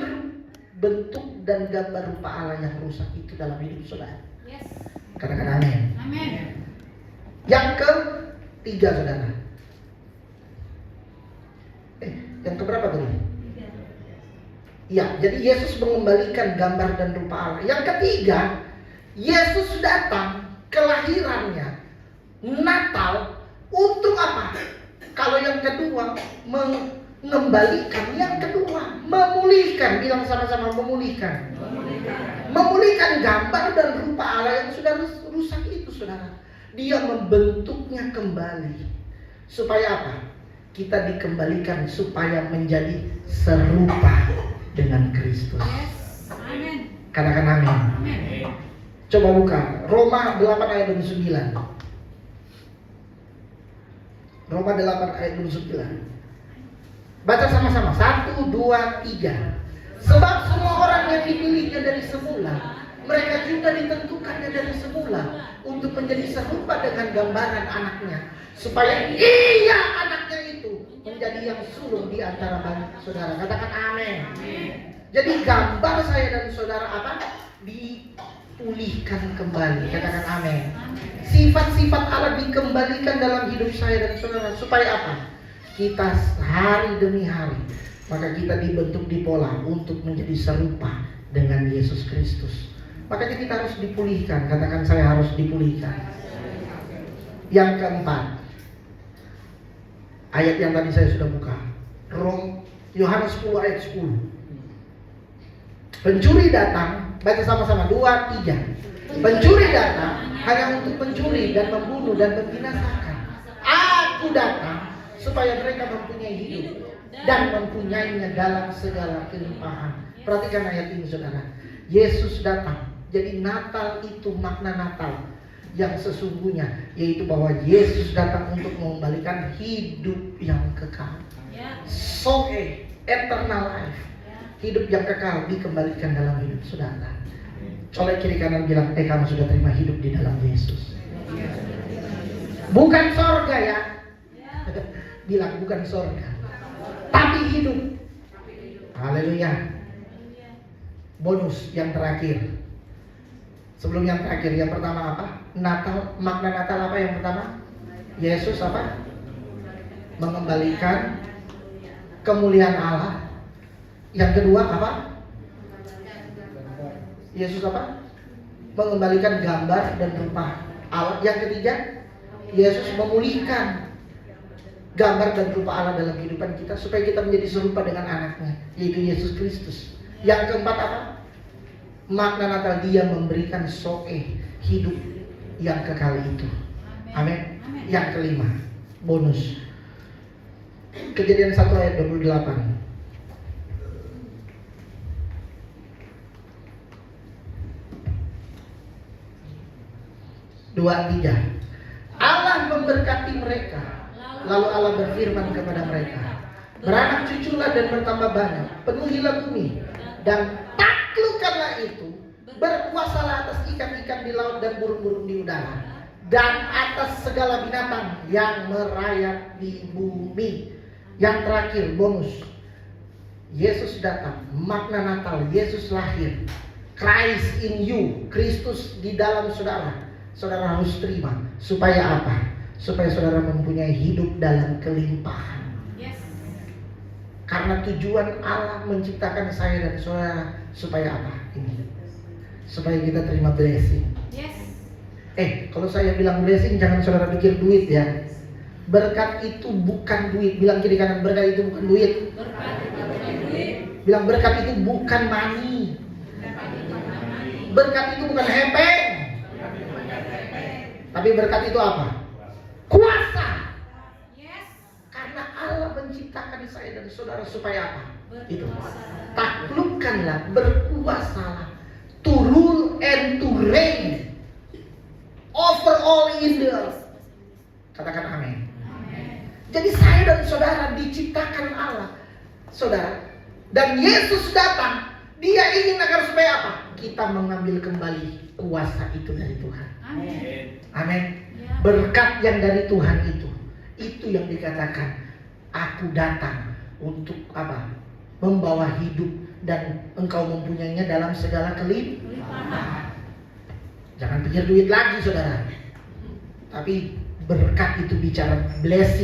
Speaker 1: bentuk dan gambar rupa Allah yang rusak itu dalam hidup saudara.
Speaker 2: Yes.
Speaker 1: Katakan amin.
Speaker 2: Amin.
Speaker 1: Yang ketiga saudara. Yang keberapa tadi? Ya, jadi Yesus mengembalikan gambar dan rupa Allah. Yang ketiga, Yesus datang, kelahirannya Natal untuk apa? Kalau yang kedua, mengembalikan. Yang kedua, memulihkan. Bilang sama-sama, memulihkan. Memulihkan gambar dan rupa Allah yang sudah rusak itu, saudara. Dia membentuknya kembali. Supaya apa? Kita dikembalikan supaya menjadi serupa dengan Kristus.
Speaker 2: Yes. Amin.
Speaker 1: Katakan amin.
Speaker 2: Amin.
Speaker 1: Coba buka Roma 8 ayat 29. Roma 8 ayat 29. Baca sama-sama. 1, 2, 3. Sebab semua orang yang dipilihnya dari semula, mereka juga ditentukannya dari semula untuk menjadi serupa dengan gambaran anaknya, supaya ia anaknya itu menjadi yang sulung di antara banyak saudara. Katakan amin. Jadi gambar saya dan saudara apa? Dipulihkan kembali. Katakan amin. Sifat-sifat Allah dikembalikan dalam hidup saya dan saudara. Supaya apa? Kita hari demi hari, maka kita dibentuk di pola untuk menjadi serupa dengan Yesus Kristus. Makanya kita harus dipulihkan. Katakan saya harus dipulihkan. Yang keempat, ayat yang tadi saya sudah buka, Yohanes 10 ayat 10. Pencuri datang, baca sama-sama 2, 3. Pencuri datang hanya untuk mencuri dan membunuh dan membinasakan. Aku datang supaya mereka mempunyai hidup dan mempunyainya dalam segala kelimpahan. Perhatikan ayat ini saudara. Yesus datang. Jadi Natal itu makna Natal yang sesungguhnya, yaitu bahwa Yesus datang untuk mengembalikan hidup yang kekal. Zoe, eternal life. Hidup yang kekal dikembalikan dalam hidup saudara. Colek kiri kanan bilang, kamu sudah terima hidup di dalam Yesus. Bukan sorga ya. Bilang bukan sorga, tapi hidup. Haleluya. Bonus yang terakhir. Sebelum yang terakhir, yang pertama apa? Natal, makna Natal apa yang pertama? Yesus apa? Mengembalikan kemuliaan Allah. Yang kedua apa? Yesus apa? Mengembalikan gambar dan rupa Allah. Yang ketiga, Yesus memulihkan gambar dan rupa Allah dalam kehidupan kita supaya kita menjadi serupa dengan anaknya, yaitu Yesus Kristus. Yang keempat apa? Makna Natal, dia memberikan Zoe, hidup yang kekal itu. Amin. Yang kelima, bonus. Kejadian 1 ayat 28. Dua, tiga. Allah memberkati mereka. Lalu Allah berfirman kepada mereka, Beranak cuculah dan bertambah banyak, penuhilah bumi dan taklukkanlah itu, berkuasalah atas ikan-ikan di laut dan burung-burung di udara, dan atas segala binatang yang merayap di bumi. Yang terakhir, bonus. Yesus datang, makna Natal, Yesus lahir. Christ in you, Kristus di dalam saudara. Saudara harus terima. Supaya apa? Supaya saudara mempunyai hidup dalam kelimpahan.
Speaker 2: Yes.
Speaker 1: Karena tujuan Allah menciptakan saya dan saudara supaya apa? Ini. Supaya kita terima blessing.
Speaker 2: Yes.
Speaker 1: Kalau saya bilang blessing, jangan saudara pikir duit ya. Berkat itu bukan duit. Bilang kiri kanan, berkat itu bukan duit.
Speaker 2: Berkat itu bukan duit.
Speaker 1: Bilang berkat itu bukan money. Berkat itu bukan hepeng. Tapi berkat itu apa? Kuasa.
Speaker 2: Yes.
Speaker 1: Karena Allah menciptakan saya dan saudara supaya apa? Itu.
Speaker 2: Berkuasa.
Speaker 1: Taklukkanlah, berkuasalah, to rule and to reign over all in the earth. Katakan amin. Jadi saya dan saudara diciptakan Allah, saudara. Dan Yesus datang, Dia ingin agar supaya apa? Kita mengambil kembali kuasa itu dari Tuhan.
Speaker 2: Amin.
Speaker 1: Amin.
Speaker 2: Ya.
Speaker 1: Berkat yang dari Tuhan itu yang dikatakan, aku datang untuk apa? Membawa hidup dan engkau mempunyainya dalam segala kelimpahan. Jangan pikir duit lagi, saudara. Tapi berkat itu bicara blessing.